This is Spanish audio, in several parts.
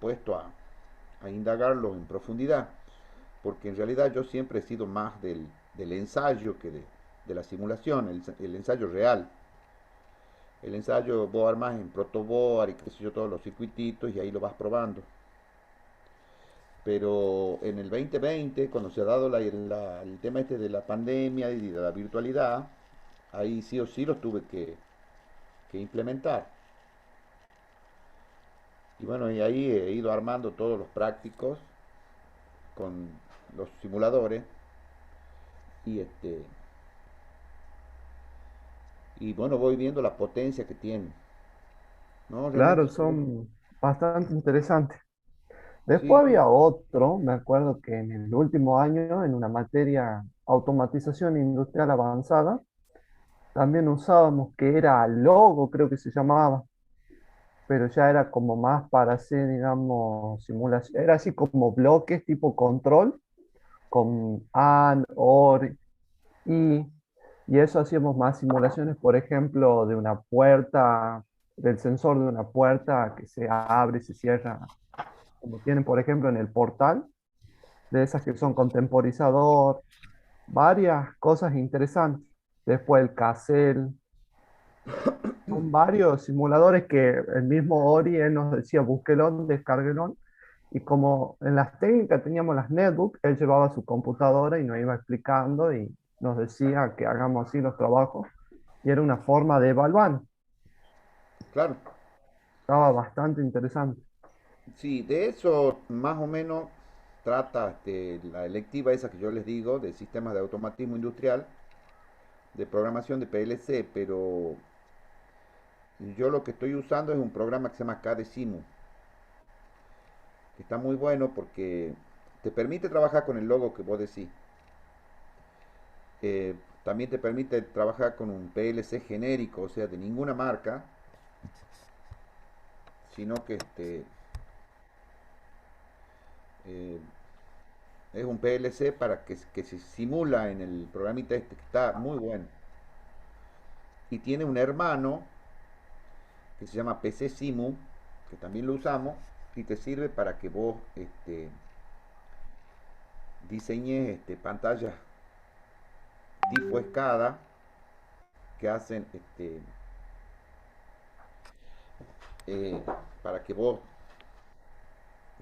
puesto a indagarlo en profundidad, porque en realidad yo siempre he sido más del ensayo que de la simulación, el ensayo real. El ensayo vos armás en protoboard y qué sé yo, todos los circuititos y ahí lo vas probando. Pero en el 2020, cuando se ha dado el tema este de la pandemia y de la virtualidad, ahí sí o sí los tuve que implementar. Y bueno, y ahí he ido armando todos los prácticos con los simuladores y y bueno, voy viendo la potencia que tiene, ¿no? Realmente Claro, son, son bastante interesantes. sí, Después había otro, me acuerdo que en el último año, en una materia automatización industrial avanzada, también usábamos que era Logo, creo que se llamaba, pero ya era como más para hacer, digamos, simulación. Era así como bloques tipo control, con AND, OR, y, y eso hacíamos más simulaciones, por ejemplo, de una puerta, del sensor de una puerta que se abre y se cierra, como tienen, por ejemplo, en el portal, de esas que son con temporizador, varias cosas interesantes. Después el Casel, son varios simuladores que el mismo Ori, él nos decía, búsquelo, descárguelo. Y como en las técnicas teníamos las netbooks, él llevaba su computadora y nos iba explicando y nos decía que hagamos así los trabajos. Y era una forma de evaluar. claro. Estaba bastante interesante. Sí, de eso más o menos trata la electiva esa que yo les digo, de sistemas de automatismo industrial, de programación de PLC, pero yo lo que estoy usando es un programa que se llama KDesimu, que está muy bueno porque te permite trabajar con el logo que vos decís. Eh, También te permite trabajar con un PLC genérico, o sea, de ninguna marca, sino que eh, es un PLC para que se simula en el programita este, que está muy bueno. Y tiene un hermano que se llama PC Simu, que también lo usamos, y te sirve para que vos diseñes pantallas disfuescadas que hacen eh, para que vos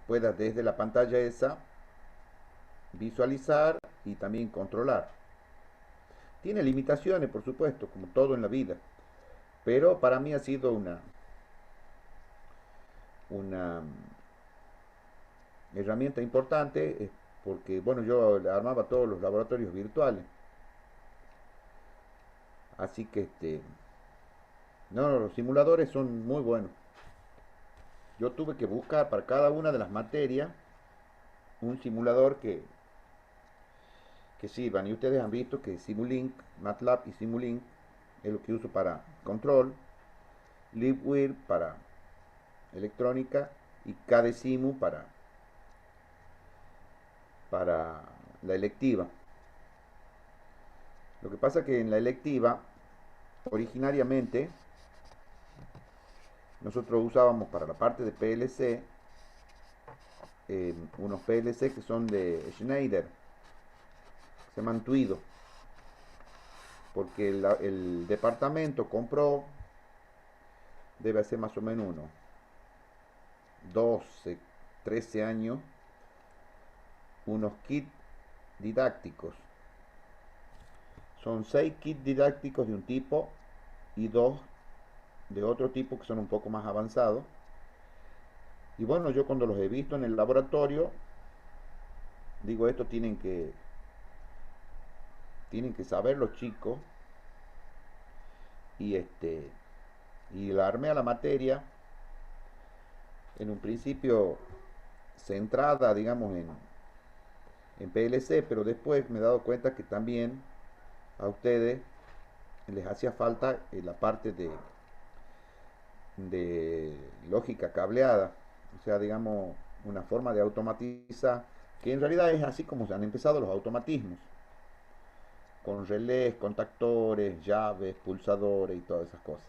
puedas desde la pantalla esa visualizar y también controlar. Tiene limitaciones, por supuesto, como todo en la vida, pero para mí ha sido una herramienta importante porque, bueno, yo armaba todos los laboratorios virtuales, así que no, los simuladores son muy buenos. Yo tuve que buscar para cada una de las materias un simulador que sirvan. Y ustedes han visto que Simulink, MATLAB y Simulink es lo que uso para control, LibWire para electrónica y KDesimu para la electiva. Lo que pasa que en la electiva, originariamente, nosotros usábamos para la parte de PLC unos PLC que son de Schneider, que se llaman Tuido, porque el departamento compró, debe ser más o menos unos 12, 13 años, unos kits didácticos. Son 6 kits didácticos de un tipo y 2 de otro tipo que son un poco más avanzados. Y bueno, yo cuando los he visto en el laboratorio, digo, esto tienen que saber los chicos y y la armé a la materia en un principio centrada, digamos, en PLC, pero después me he dado cuenta que también a ustedes les hacía falta la parte de lógica cableada, o sea, digamos, una forma de automatizar, que en realidad es así como se han empezado los automatismos, con relés, contactores, llaves, pulsadores y todas esas cosas.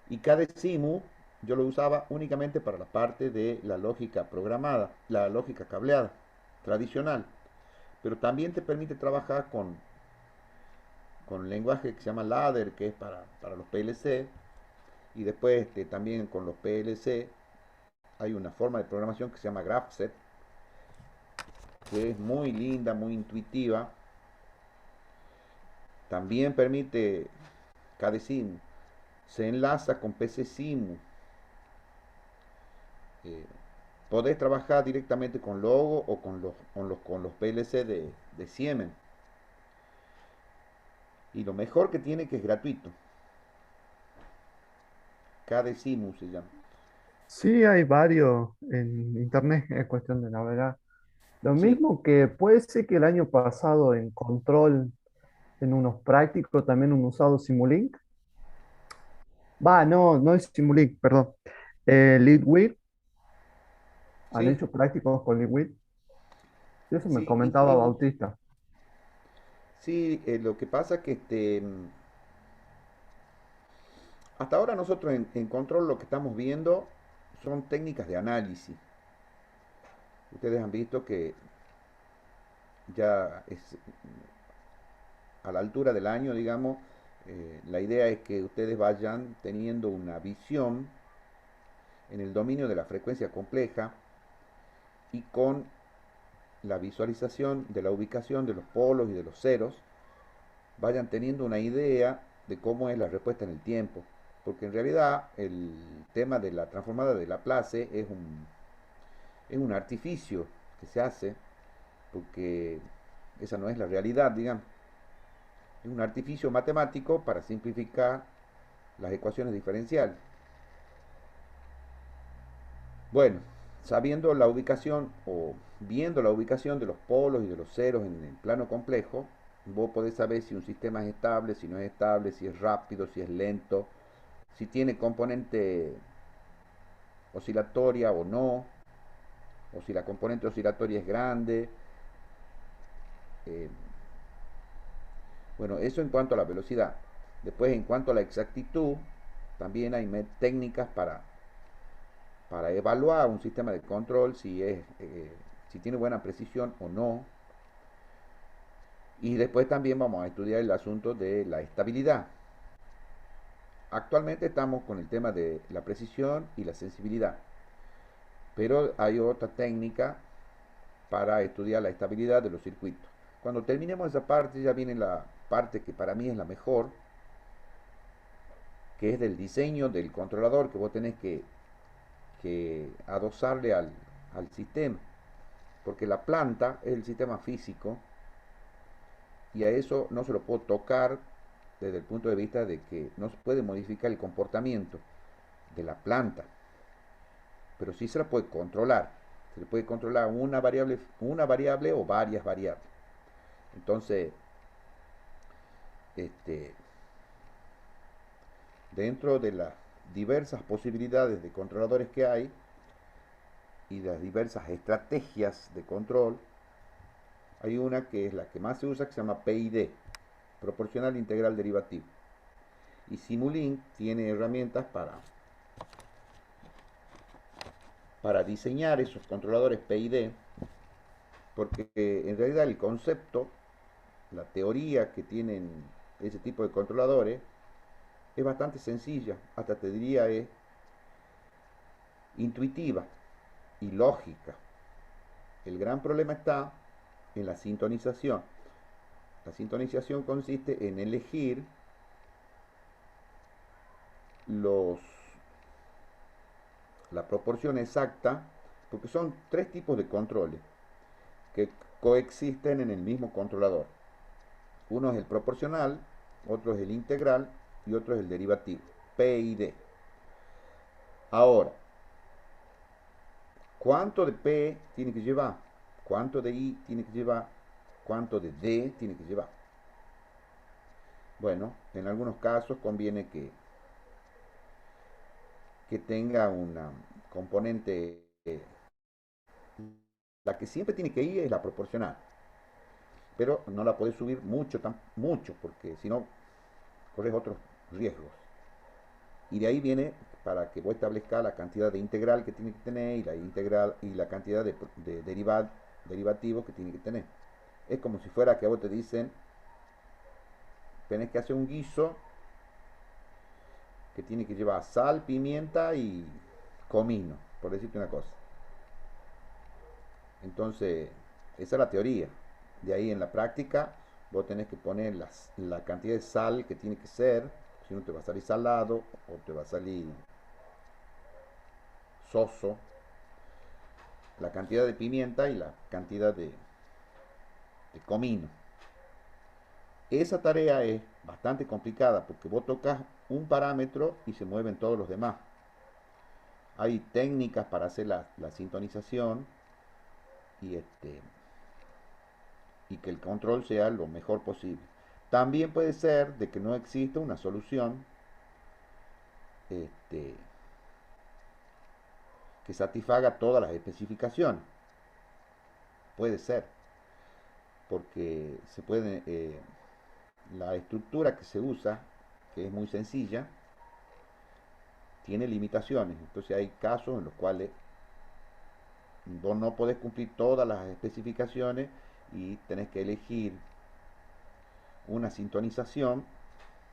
Y cada simu yo lo usaba únicamente para la parte de la lógica programada, la lógica cableada, tradicional. Pero también te permite trabajar con un lenguaje que se llama ladder, que es para los PLC, y después también con los PLC hay una forma de programación que se llama GraphSet, que es muy linda, muy intuitiva. También permite KDSIMU, se enlaza con PCSIMU. Eh, Podés trabajar directamente con Logo o con los PLC de Siemens. Y lo mejor que tiene que es gratuito. KDSIMU se llama. Sí, hay varios en internet, es cuestión de navegar. Lo Sí, mismo que puede ser que el año pasado en control, en unos prácticos, también han usado Simulink. Va, no, no es Simulink, perdón. Leadwheel, han sí, hecho prácticos con Leadwheel. Eso me sí, comentaba Bautista. sí, lo que pasa que hasta ahora nosotros en control lo que estamos viendo son técnicas de análisis. Ustedes han visto que ya es a la altura del año, digamos, la idea es que ustedes vayan teniendo una visión en el dominio de la frecuencia compleja y con la visualización de la ubicación de los polos y de los ceros, vayan teniendo una idea de cómo es la respuesta en el tiempo. Porque en realidad el tema de la transformada de Laplace es un artificio que se hace, porque esa no es la realidad, digamos. Es un artificio matemático para simplificar las ecuaciones diferenciales. Bueno, sabiendo la ubicación o viendo la ubicación de los polos y de los ceros en el plano complejo, vos podés saber si un sistema es estable, si no es estable, si es rápido, si es lento, si tiene componente oscilatoria o no, o si la componente oscilatoria es grande. Eh, bueno, eso en cuanto a la velocidad. Después, en cuanto a la exactitud, también hay técnicas para evaluar un sistema de control si tiene buena precisión o no. Y después también vamos a estudiar el asunto de la estabilidad. Actualmente estamos con el tema de la precisión y la sensibilidad, pero hay otra técnica para estudiar la estabilidad de los circuitos. Cuando terminemos esa parte ya viene la parte que para mí es la mejor, que es del diseño del controlador que vos tenés que adosarle al sistema, porque la planta es el sistema físico y a eso no se lo puedo tocar desde el punto de vista de que no se puede modificar el comportamiento de la planta, pero sí se la puede controlar. Se le puede controlar una variable o varias variables. Entonces, este, dentro de las diversas posibilidades de controladores que hay y las diversas estrategias de control, hay una que es la que más se usa que se llama PID, proporcional integral derivativo. Y Simulink tiene herramientas para diseñar esos controladores PID, porque en realidad el concepto, la teoría que tienen ese tipo de controladores es bastante sencilla, hasta te diría es intuitiva y lógica. El gran problema está en la sintonización. La sintonización consiste en elegir los, la proporción exacta, porque son tres tipos de controles que coexisten en el mismo controlador. Uno es el proporcional, otro es el integral y otro es el derivativo, P y D. Ahora, ¿cuánto de P tiene que llevar? ¿Cuánto de I tiene que llevar? ¿Cuánto de D tiene que llevar? Bueno, en algunos casos conviene que tenga una componente, la que siempre tiene que ir es la proporcional, pero no la puedes subir mucho, porque si no corres otros riesgos. Y de ahí viene para que vos establezcas la cantidad de integral que tiene que tener y la integral y la cantidad de derivativos que tiene que tener. Es como si fuera que a vos te dicen, tenés que hacer un guiso que tiene que llevar sal, pimienta y comino, por decirte una cosa. Entonces, esa es la teoría. De ahí en la práctica, vos tenés que poner la cantidad de sal que tiene que ser, si no te va a salir salado o te va a salir soso, la cantidad de pimienta y la cantidad de comino. Esa tarea es bastante complicada porque vos tocas un parámetro y se mueven todos los demás. Hay técnicas para hacer la sintonización y, y que el control sea lo mejor posible. También puede ser de que no exista una solución este, que satisfaga todas las especificaciones. Puede ser, porque se puede, la estructura que se usa, que es muy sencilla, tiene limitaciones. Entonces hay casos en los cuales vos no podés cumplir todas las especificaciones y tenés que elegir una sintonización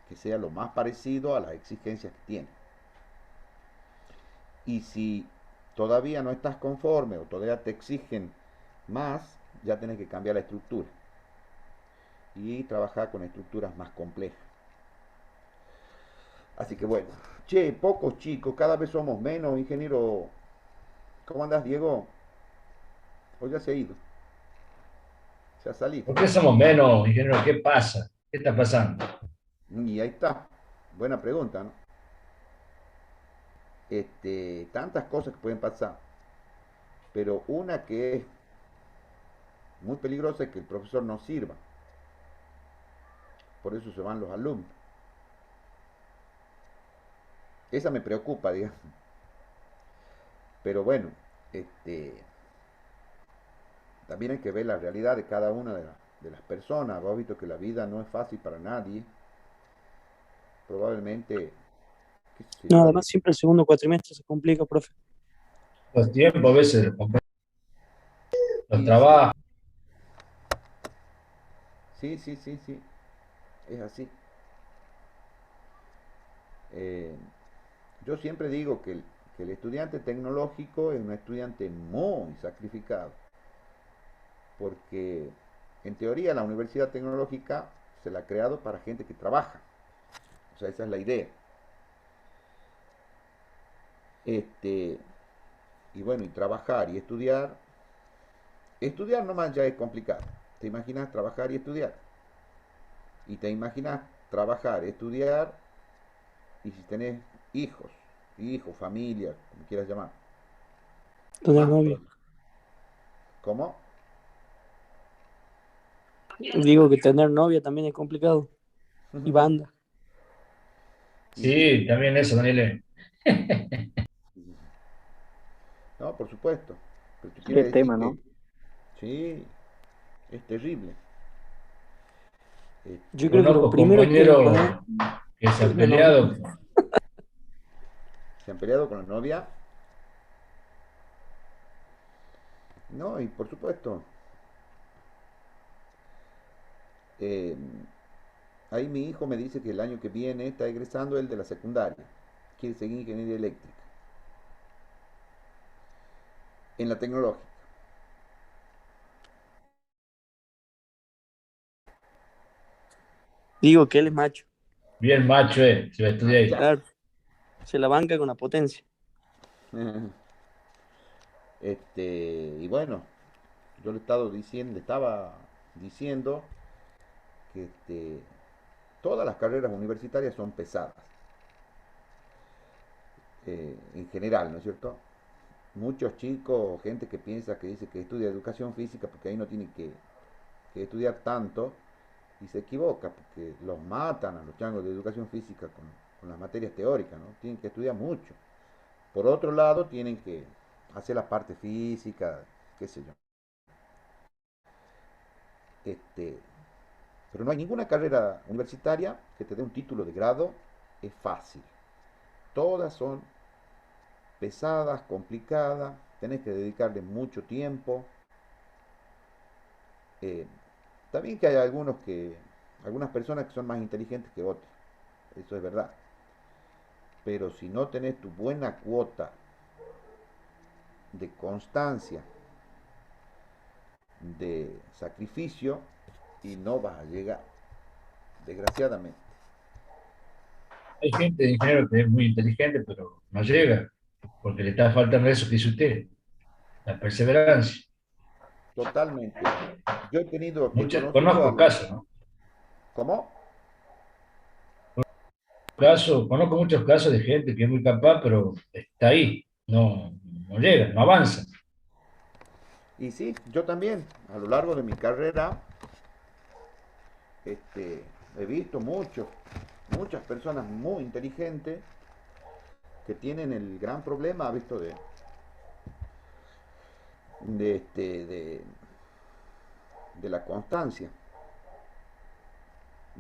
que sea lo más parecido a las exigencias que tiene. Y si todavía no estás conforme o todavía te exigen más, ya tenés que cambiar la estructura y trabajar con estructuras más complejas. Así que bueno, che, pocos chicos, cada vez somos menos, ingeniero. ¿Cómo andás, Diego? Hoy ya se ha ido, se ha salido. ¿Por qué somos menos, ingeniero? ¿Qué pasa? ¿Qué está pasando? Y ahí está, buena pregunta, ¿no? Tantas cosas que pueden pasar, pero una que es muy peligrosa es que el profesor no sirva, por eso se van los alumnos. Esa me preocupa, digamos. Pero bueno, este, también hay que ver la realidad de cada una de las personas. Vos has visto que la vida no es fácil para nadie. Probablemente, qué sé No, yo, además siempre el segundo cuatrimestre se complica, profe. Los tiempos, a veces, los y sí, trabajos. sí, sí, sí, sí, es así. Eh, yo siempre digo que el estudiante tecnológico es un estudiante muy sacrificado, porque en teoría la universidad tecnológica se la ha creado para gente que trabaja. O sea, esa es la idea. Este, y bueno, y trabajar y estudiar. Estudiar nomás ya es complicado. Te imaginas trabajar y estudiar. Y te imaginas trabajar, estudiar y si tenés hijos, familia, como quieras llamar. Tener Más novia. todavía. ¿Cómo? Digo que tener novia también es complicado. Y banda. Y sí, Sí, también eso, Daniel. no, por supuesto. Pero te quiere Qué decir tema, que ¿no? sí, es terrible. Yo Este, creo que lo Conozco primero que hay que compañeros poner que se es han una novia. peleado. ¿Se han peleado con la novia? No, y por supuesto. eh, Ahí mi hijo me dice que el año que viene está egresando el de la secundaria. Quiere seguir ingeniería eléctrica. En la tecnológica. Digo que él es macho. Bien macho, se va a estudiar ahí. Ya. Claro. Se la banca con la potencia. Y bueno, yo le estaba diciendo que todas las carreras universitarias son pesadas, en general, ¿no es cierto? Muchos chicos, gente que piensa que dice que estudia educación física porque ahí no tiene que estudiar tanto y se equivoca porque los matan a los changos de educación física con las materias teóricas, ¿no? Tienen que estudiar mucho. Por otro lado, tienen que hacer la parte física, qué sé yo. Este, pero no hay ninguna carrera universitaria que te dé un título de grado, es fácil. Todas son pesadas, complicadas, tenés que dedicarle mucho tiempo. Eh, También que hay algunas personas que son más inteligentes que otras, eso es verdad. Pero si no tenés tu buena cuota de constancia, de sacrificio, y no vas a llegar, desgraciadamente. Hay gente de ingeniero que es muy inteligente, pero no llega, porque le está faltando eso que dice usted, la perseverancia. Totalmente. Yo he conocido a Conozco los... casos, ¿no? ¿Cómo? Conozco muchos casos de gente que es muy capaz, pero está ahí, no llega, no avanza. Y sí, yo también, a lo largo de mi carrera, he visto muchas personas muy inteligentes que tienen el gran problema, visto, de, este, de la constancia.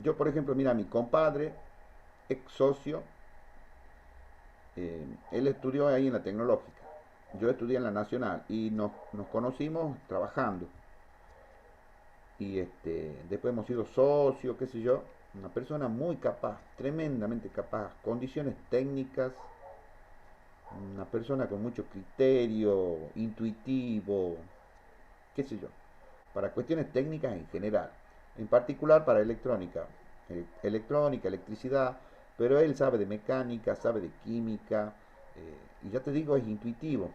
Yo, por ejemplo, mira, mi compadre, ex socio, él estudió ahí en la tecnológica. Yo estudié en la nacional y nos conocimos trabajando. Y después hemos sido socios, qué sé yo. Una persona muy capaz, tremendamente capaz, condiciones técnicas, una persona con mucho criterio, intuitivo, qué sé yo, para cuestiones técnicas en general, en particular para electrónica, electrónica, electricidad, pero él sabe de mecánica, sabe de química, y ya te digo, es intuitivo.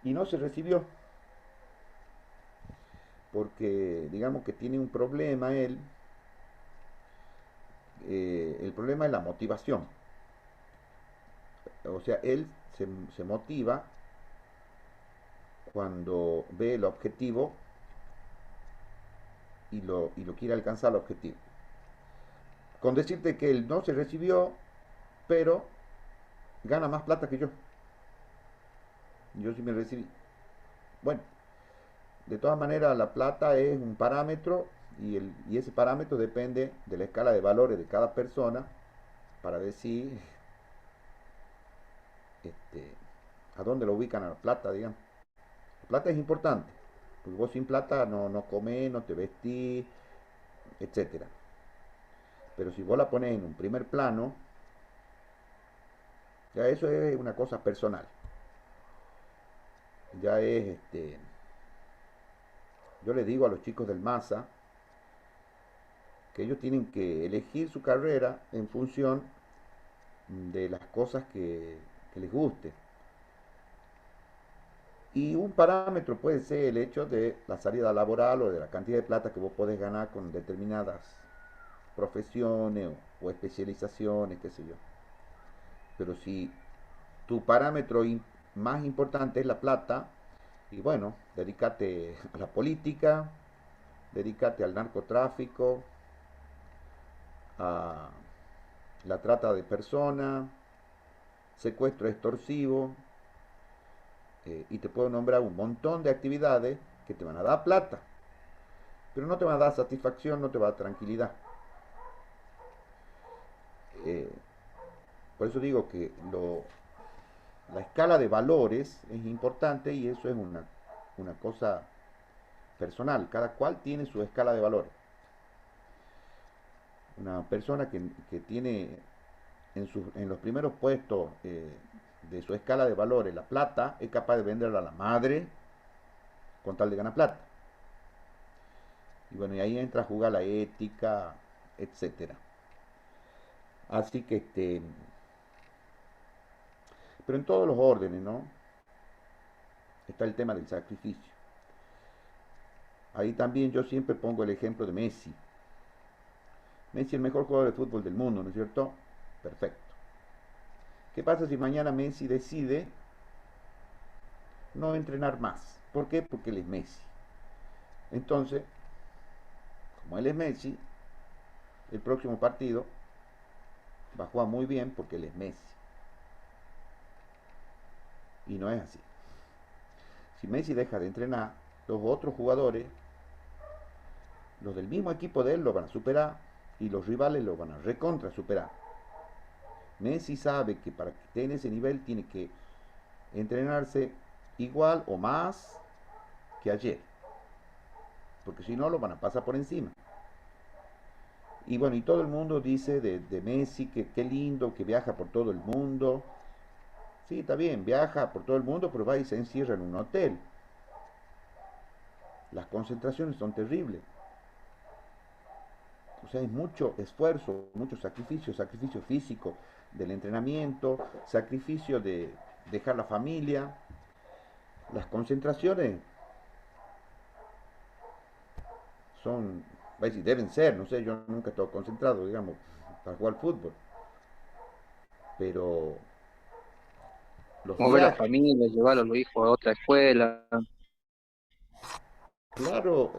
Y no se recibió, porque digamos que tiene un problema él, el problema es la motivación. O sea, él se motiva cuando ve el objetivo y lo quiere alcanzar el objetivo. Con decirte que él no se recibió, pero gana más plata que yo. Yo sí me recibí. Bueno, de todas maneras la plata es un parámetro y ese parámetro depende de la escala de valores de cada persona para decir este, a dónde lo ubican a la plata, digamos. La plata es importante, porque vos sin plata no comés, no te vestís, etcétera. Pero si vos la pones en un primer plano, ya eso es una cosa personal. Ya es, yo les digo a los chicos del MASA que ellos tienen que elegir su carrera en función de las cosas que les guste. Y un parámetro puede ser el hecho de la salida laboral o de la cantidad de plata que vos podés ganar con determinadas profesiones o especializaciones, qué sé yo. Pero si tu parámetro más importante es la plata, y bueno, dedícate a la política, dedícate al narcotráfico, a la trata de personas, secuestro extorsivo, y te puedo nombrar un montón de actividades que te van a dar plata, pero no te van a dar satisfacción, no te va a dar tranquilidad. Eh, por eso digo que la escala de valores es importante y eso es una cosa personal. Cada cual tiene su escala de valores. Una persona que tiene en los primeros puestos de su escala de valores la plata es capaz de venderla a la madre con tal de ganar plata. Y bueno, y ahí entra a jugar la ética, etcétera. Así que pero en todos los órdenes, ¿no? Está el tema del sacrificio. Ahí también yo siempre pongo el ejemplo de Messi. Messi es el mejor jugador de fútbol del mundo, ¿no es cierto? Perfecto. ¿Qué pasa si mañana Messi decide no entrenar más? ¿Por qué? Porque él es Messi. Entonces, como él es Messi, el próximo partido va a jugar muy bien porque él es Messi. Y no es así. Si Messi deja de entrenar, los otros jugadores, los del mismo equipo de él, lo van a superar y los rivales lo van a recontra superar. Messi sabe que para que esté en ese nivel tiene que entrenarse igual o más que ayer, porque si no lo van a pasar por encima. Y bueno, y todo el mundo dice de Messi que qué lindo, que viaja por todo el mundo. Sí, está bien, viaja por todo el mundo, pero va y se encierra en un hotel. Las concentraciones son terribles. O sea, hay mucho esfuerzo, mucho sacrificio, sacrificio físico del entrenamiento, sacrificio de dejar la familia. Las concentraciones son, deben ser, no sé, yo nunca he estado concentrado, digamos, para jugar fútbol, pero los Mover la viajes, familia, llevar a los hijos a otra escuela. claro,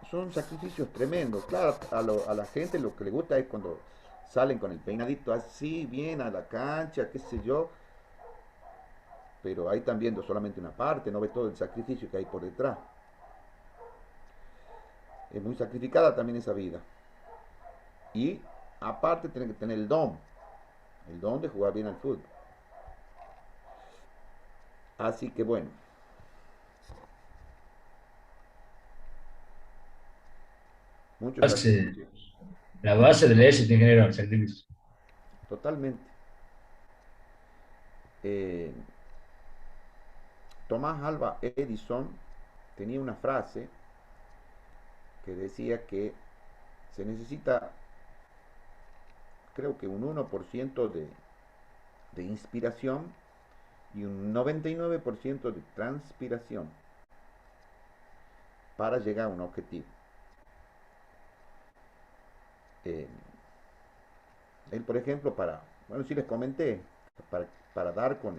son sacrificios tremendos. Claro, a la gente lo que le gusta es cuando salen con el peinadito así, bien a la cancha, qué sé yo, pero ahí están viendo solamente una parte, no ve todo el sacrificio que hay por detrás. Es muy sacrificada también esa vida. Y aparte tiene que tener el don de jugar bien al fútbol. Así que bueno, muchos Base- sacrificios, la base del éxito, ingeniero, el sacrificio. totalmente. Eh, Tomás Alva Edison tenía una frase que decía que se necesita, creo que un 1% de inspiración y un 99% de transpiración para llegar a un objetivo. Eh, Él, por ejemplo, bueno, sí les comenté, para, para dar con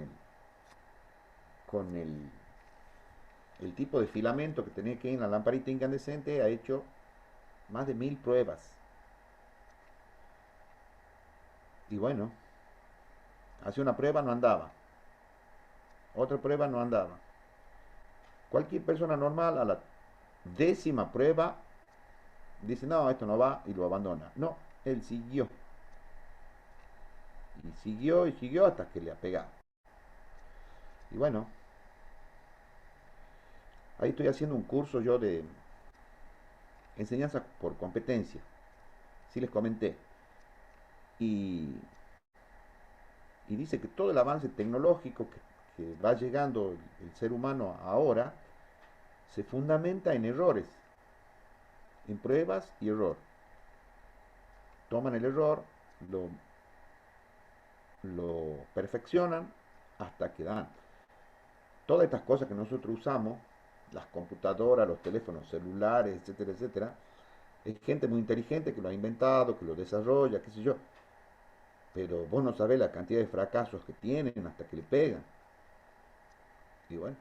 el tipo de filamento que tenía que ir en la lamparita incandescente, ha hecho más de 1000 pruebas. Y bueno, hace una prueba no andaba, otra prueba no andaba. Cualquier persona normal a la 10ª prueba dice, no, esto no va y lo abandona. No, él siguió. Y siguió hasta que le ha pegado. Y bueno, ahí estoy haciendo un curso yo de enseñanza por competencia. Sí les comenté. Y, y dice que todo el avance tecnológico que va llegando el ser humano ahora se fundamenta en errores, en pruebas y error. Toman el error, lo, lo perfeccionan hasta que dan. Todas estas cosas que nosotros usamos, las computadoras, los teléfonos celulares, etcétera, etcétera, es gente muy inteligente que lo ha inventado, que lo desarrolla, qué sé yo. Pero vos no sabés la cantidad de fracasos que tienen hasta que le pegan. Y bueno,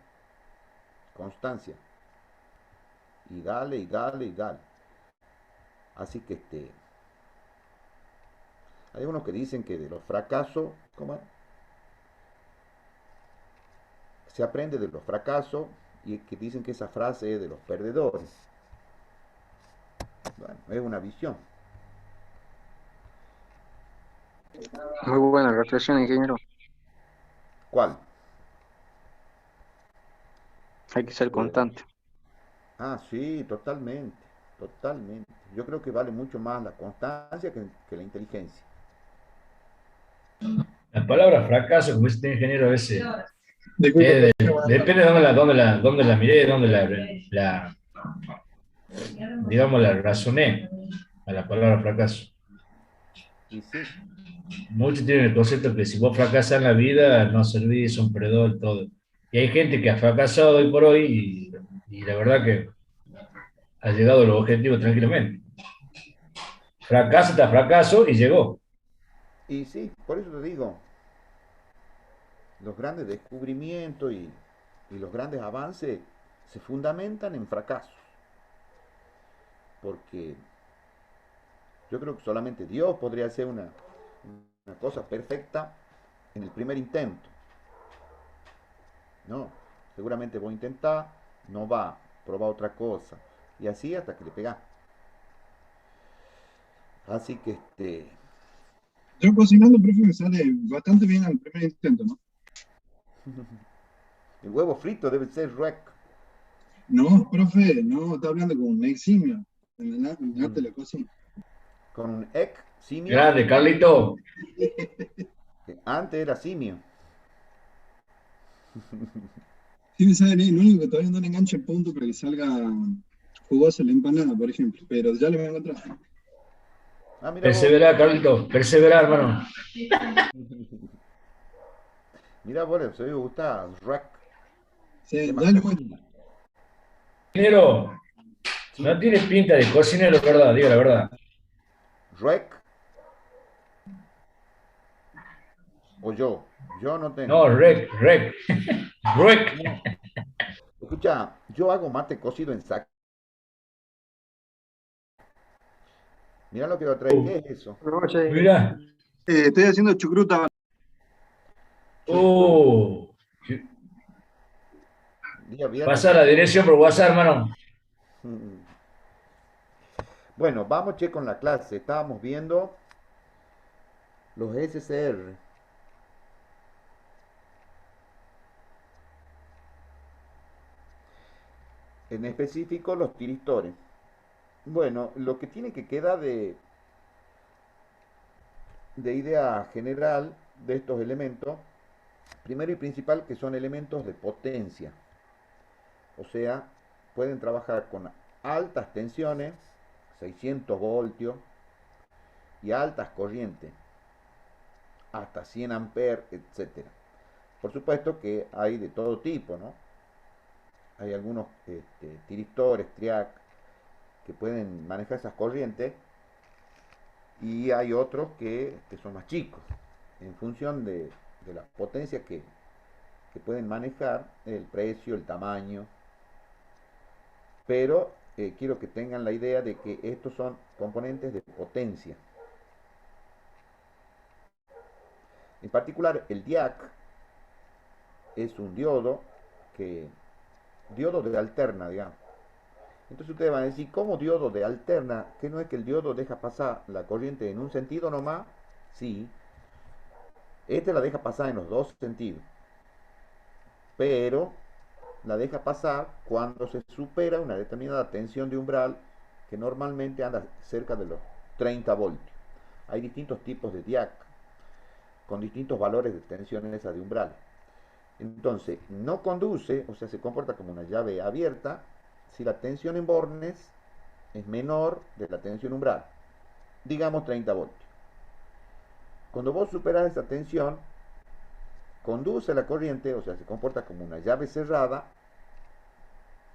constancia. Y dale, y dale, y dale. Así que hay unos que dicen que de los fracasos, ¿cómo es? Se aprende de los fracasos y que dicen que esa frase es de los perdedores. Bueno, es una visión. Muy buena reflexión, ingeniero. ¿Cuál? Hay que ser De- constante. sí, totalmente, totalmente. Yo creo que vale mucho más la constancia que la inteligencia. La palabra fracaso, como dice este ingeniero, a veces Disculpe. depende de dónde la miré, la, digamos, la razoné a la palabra fracaso. Y sí, Muchos tienen el concepto que si vos fracasas en la vida, no servís, un perdedor, todo. Y hay gente que ha fracasado hoy por hoy y la verdad que ha llegado a los objetivos tranquilamente. Fracaso tras fracaso y llegó. y sí, por eso te digo, los grandes descubrimientos y los grandes avances se fundamentan en fracasos. Porque yo creo que solamente Dios podría hacer una cosa perfecta en el primer intento. No, seguramente voy a intentar, no va, probar otra cosa. Y así hasta que le pega. Así que Yo cocinando, profe, me sale bastante bien al primer intento, ¿no? El huevo frito debe ser rec. No, profe, no, está hablando con un eximio en el arte de la cocina. Con un egg simio, Grande, Carlito. que antes era simio. Sí, me sale bien, lo único que todavía no le engancha el punto para que salga jugosa la empanada, por ejemplo, pero ya le voy a encontrar. Ah, mira vos, Perseverar, Carlito. Perseverar, hermano. mira vos, se me gusta rec, Sí, tema ya le voy. cocina. Cocinero, Sí, no tiene pinta de cocinero, ¿verdad? Digo la verdad. rec o yo no tengo. No, rec. No, escucha, yo hago mate cocido en saco. Mira lo que va a traer, ¿qué es eso? Mira. Estoy haciendo chucruta. Chucrut, Oh. día viernes. Pasa la dirección por WhatsApp, hermano. Bueno, vamos che con la clase. Estábamos viendo los SCR. En específico los tiristores. Bueno, lo que tiene que quedar de idea general de estos elementos, primero y principal que son elementos de potencia. O sea, pueden trabajar con altas tensiones, 600 voltios, y altas corrientes, hasta 100 amperes, etcétera. Por supuesto que hay de todo tipo, ¿no? Hay algunos tiristores, triac, que pueden manejar esas corrientes y hay otros que son más chicos, en función de la potencia que pueden manejar, el precio, el tamaño. Pero quiero que tengan la idea de que estos son componentes de potencia. En particular, el DIAC es un diodo de alterna, digamos. Entonces ustedes van a decir, ¿cómo diodo de alterna? ¿Que no es que el diodo deja pasar la corriente en un sentido nomás? Sí. Este la deja pasar en los dos sentidos. Pero la deja pasar cuando se supera una determinada tensión de umbral que normalmente anda cerca de los 30 voltios. Hay distintos tipos de DIAC con distintos valores de tensión en esa de umbral. Entonces, no conduce, o sea, se comporta como una llave abierta si la tensión en bornes es menor de la tensión umbral, digamos 30 voltios. Cuando vos superas esa tensión, conduce la corriente, o sea, se comporta como una llave cerrada,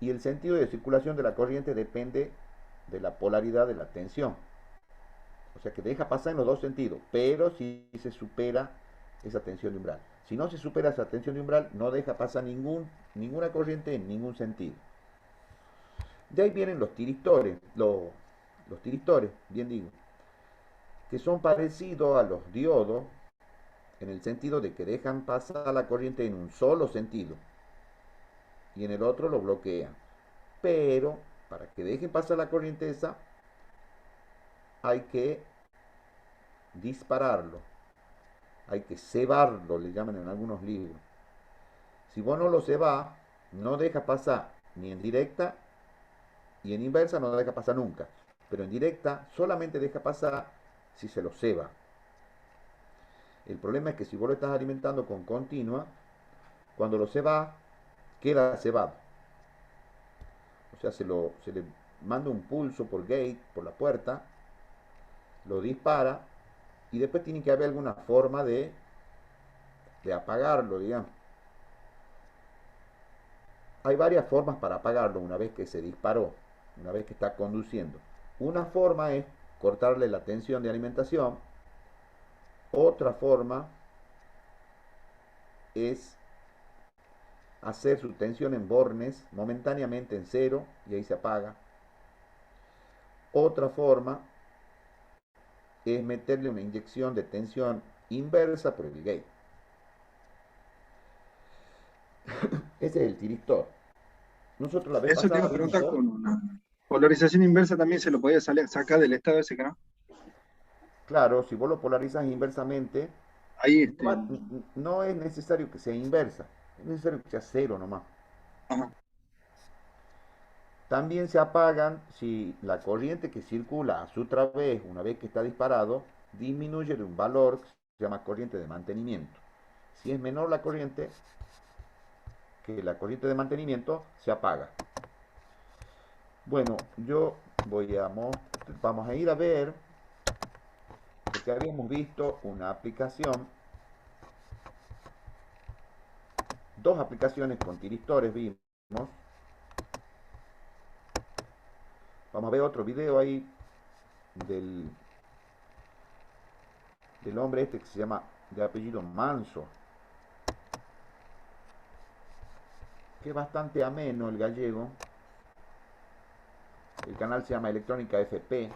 y el sentido de circulación de la corriente depende de la polaridad de la tensión. O sea que deja pasar en los dos sentidos, pero si se supera esa tensión de umbral. Si no se supera esa tensión de umbral, no deja pasar ninguna corriente en ningún sentido. De ahí vienen los tiristores, los tiristores, bien digo, que son parecidos a los diodos en el sentido de que dejan pasar la corriente en un solo sentido y en el otro lo bloquean. Pero para que dejen pasar la corriente esa, hay que dispararlo, hay que cebarlo, le llaman en algunos libros. Si vos no lo cebás, no deja pasar ni en directa y en inversa no deja pasar nunca. Pero en directa solamente deja pasar si se lo ceba. El problema es que si vos lo estás alimentando con continua, cuando lo cebás, queda cebado. O sea, se le manda un pulso por gate, por la puerta, lo dispara y después tiene que haber alguna forma de apagarlo, digamos. Hay varias formas para apagarlo una vez que se disparó, una vez que está conduciendo. Una forma es cortarle la tensión de alimentación. Otra forma es hacer su tensión en bornes momentáneamente en cero y ahí se apaga. Otra forma es meterle una inyección de tensión inversa por el gate. Ese es el tiristor. Nosotros la vez Eso te iba pasada a preguntar, vimos con una polarización inversa también se lo podía sacar del estado ese, ¿no? Claro, si vos lo polarizas inversamente, Ahí no es necesario que sea inversa, es necesario que sea cero nomás. ajá. También se apagan si la corriente que circula a su través, una vez que está disparado, disminuye de un valor que se llama corriente de mantenimiento. Si es menor la corriente que la corriente de mantenimiento, se apaga. Bueno, vamos a ir a ver, porque habíamos visto una aplicación, dos aplicaciones con tiristores vimos. Vamos a ver otro video ahí del, del hombre este que se llama de apellido Manso, que es bastante ameno el gallego. El canal se llama Electrónica FP.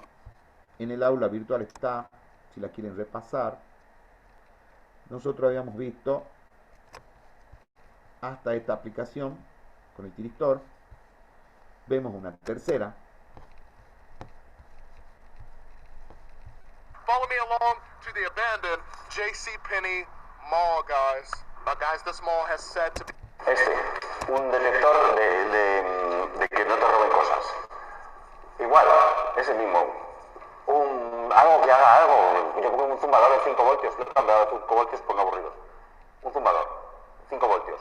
En el aula virtual está, si la quieren repasar. Nosotros habíamos visto hasta esta aplicación con el tiristor. Vemos una tercera. Follow me along to the abandoned JCPenney mall, guys. Guys, this mall has said to be... Un detector de que no te roben cosas. Igual, es el mismo. Algo que haga algo. Yo pongo un zumbador de 5 voltios. No he cambiado de 5 voltios por no aburridos. Un zumbador, 5 voltios.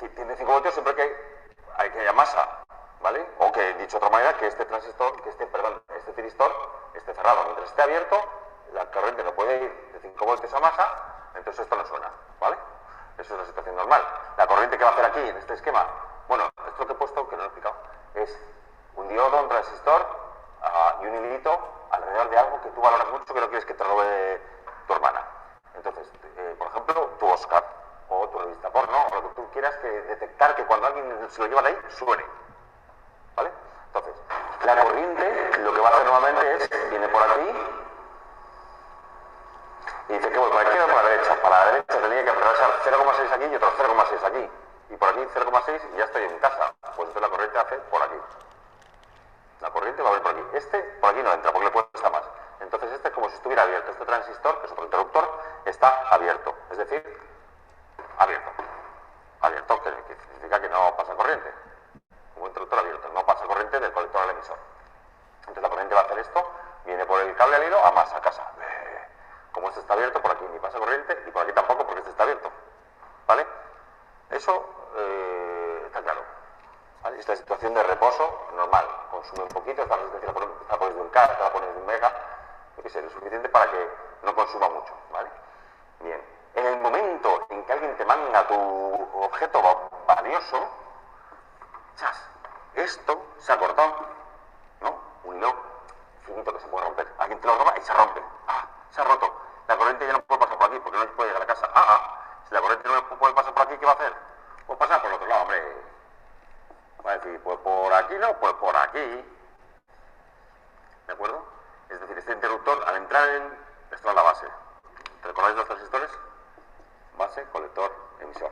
Si tiene 5 voltios siempre hay que haya masa, ¿vale? O que, dicho de otra manera, que este tiristor esté cerrado. Mientras esté abierto, la corriente no puede ir de 5 voltios a masa, entonces esto no suena, ¿vale? Eso es la situación normal. La corriente que va a hacer aquí, en este esquema, bueno, esto que he puesto, que no lo he explicado, es un diodo, un transistor y un hilito alrededor de algo que tú valoras mucho que no quieres que te robe tu hermana. Entonces, por ejemplo, tu Oscar o tu revista porno, o lo que tú quieras, que detectar que cuando alguien se lo lleva de ahí, suene. ¿Vale? Entonces, la corriente lo que va a hacer normalmente es, viene por aquí y dice que voy para la izquierda o para la derecha. Para la derecha tenía que atravesar 0,6 aquí y otro 0,6 aquí. Y por aquí 0,6 y ya estoy en casa. Pues entonces la corriente hace por aquí. La corriente va a venir por aquí. Por aquí no entra porque le cuesta más. Entonces este es como si estuviera abierto. Este transistor, que es otro interruptor, está abierto. Es decir, abierto. Abierto, que significa que no pasa corriente. Un interruptor abierto. No pasa corriente del colector al emisor. Entonces la corriente va a hacer esto. Viene por el cable al hilo a más a casa. Como este está abierto, por aquí ni pasa corriente y por aquí tampoco porque este está abierto. ¿Vale? Eso está claro. ¿Vale? Esta situación de reposo normal. Consume un poquito, esta resistencia la pones de un K, la pones de un mega, yo qué sé, lo suficiente para que no consuma mucho. ¿Vale? Bien. En el momento en que alguien te manda tu objeto valioso, ¡chas! Esto se ha cortado, ¿no? Un hilo finito que se puede romper. Alguien te lo roba y se rompe. ¡Ah! Se ha roto. La corriente ya no puede pasar por aquí porque no puede llegar a casa. Si la corriente no puede pasar por aquí, ¿qué va a hacer? Pues pasar por el otro lado, hombre. Va a decir, pues por aquí no, pues por aquí. ¿De acuerdo? Es decir, este interruptor, al entrar esto es la base. ¿Recordáis los transistores? Base, colector, emisor.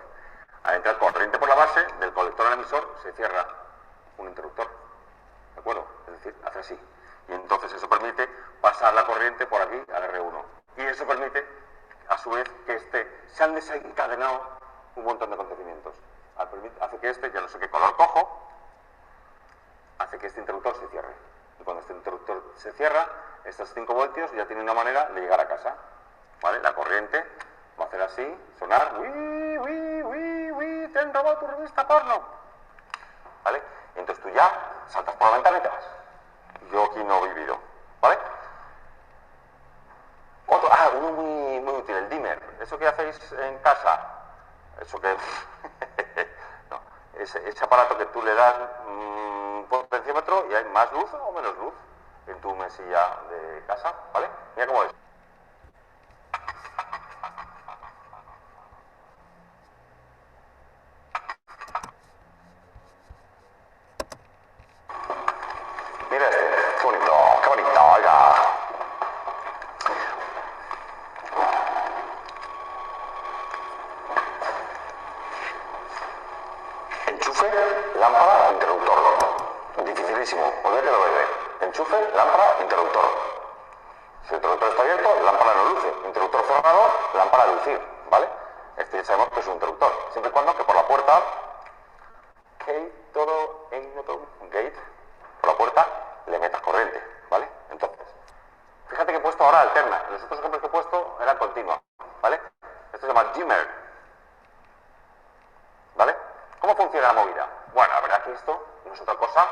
Al entrar corriente por la base, del colector al emisor, se cierra un interruptor. ¿De acuerdo? Es decir, hace así. Y entonces eso permite pasar la corriente por aquí al R1. Y eso permite, a su vez, que se han desencadenado un montón de acontecimientos. Hace que ya no sé qué color cojo, hace que este interruptor se cierre. Y cuando este interruptor se cierra, estos 5 voltios ya tienen una manera de llegar a casa. ¿Vale? La corriente va a hacer así, sonar, ¡uy, uy, uy, uy! ¡Te han robado tu revista porno! ¿Vale? Entonces tú ya saltas por la ventana y te vas. Yo aquí no he vivido. ¿Vale? Uno muy útil, el dimmer. Eso que hacéis en casa, eso que... no, ese aparato que tú le das potenciómetro y hay más luz o menos luz en tu mesilla de casa, ¿vale? Mira cómo es. Mira qué bonito, oiga. Enchufe, lámpara, interruptor. Dificilísimo, olvídate lo bebé. Enchufe, lámpara, interruptor. Si el interruptor está abierto, la lámpara no luce. Interruptor cerrado, lámpara a lucir, ¿vale? Este ya sabemos que es un interruptor. Siempre y cuando que por la puerta, gate, por la puerta le metas corriente, ¿vale? Entonces, fíjate que he puesto ahora alterna. Los otros ejemplos que he puesto eran continua, ¿vale? Esto se llama dimmer, ¿vale? ¿Cómo funciona la movida? Bueno, la verdad que esto no es otra cosa.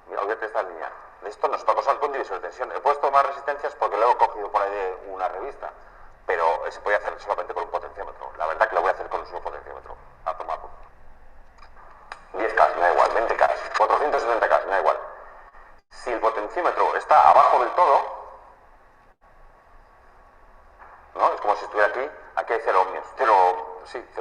Mira, olvídate de esta línea. Esto no es otra cosa con divisor de tensión. He puesto más resistencias porque lo he cogido por ahí de una revista, pero se puede hacer solamente con un potenciómetro. La verdad que lo voy a hacer con un solo potenciómetro. A tomar por 10K, me da igual, 20K, 470K, me da igual. Si el potenciómetro está abajo del todo, ¿no? Es como si estuviera aquí hay 0 ohmios. 0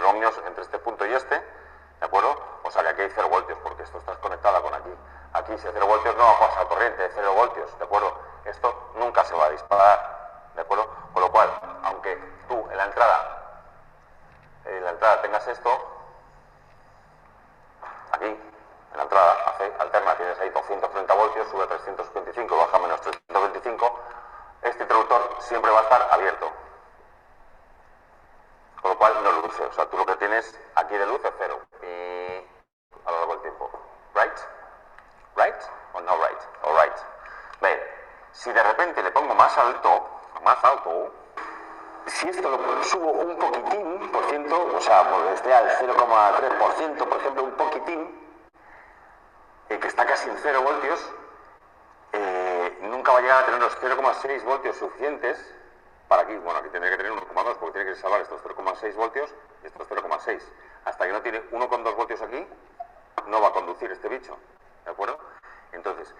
ohmios entre este punto y este, ¿de acuerdo? O sea que aquí hay 0 voltios, porque esto está conectada con aquí. Aquí si hay 0 voltios no va a pasar corriente de 0 voltios, ¿de acuerdo? Esto nunca se va a disparar, ¿de acuerdo? Con lo cual, aunque tú en la entrada tengas esto, aquí, en la entrada alterna tienes ahí 230 voltios, sube a 325, baja a menos 325, este interruptor siempre va a estar abierto. Con lo cual no luce, o sea, tú lo que tienes aquí de luz es 0 a lo largo del tiempo. ¿Right? ¿Right? ¿O no right? ¿O right? Bien, si de repente le pongo más alto, si esto lo subo un poquitín por ciento, o sea, pues esté al 0,3%, por ejemplo, un poquitín, que está casi en 0 voltios, nunca va a llegar a tener los 0,6 voltios suficientes para aquí. Bueno, aquí tendría que tener 1,2 porque tiene que salvar estos 0,6 voltios y estos 0,6. Hasta que no tiene 1,2 voltios aquí, no va a conducir este bicho, ¿de acuerdo? Entonces,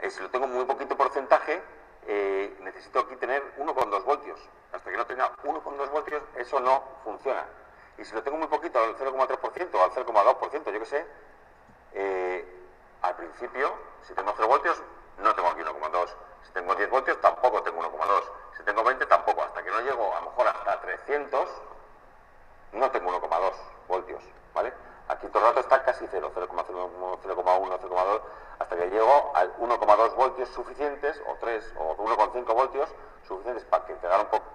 si lo tengo muy poquito porcentaje, necesito aquí tener 1,2 voltios. Hasta que no tenga 1,2 voltios, eso no funciona. Y si lo tengo muy poquito, al 0,3% o al 0,2%, yo qué sé, al principio, si tengo 0 voltios, no tengo aquí 1,2. Si tengo 10 voltios, tampoco tengo 1,2. Si tengo 20, tampoco. Hasta que no llego, a lo mejor hasta 300, no tengo 1,2 voltios, ¿vale? Aquí todo el rato está casi 0, 0,01, 0,1, 0,2, hasta que llego al 1,2 voltios suficientes, o 3, o 1,5 voltios suficientes para que pegar un poco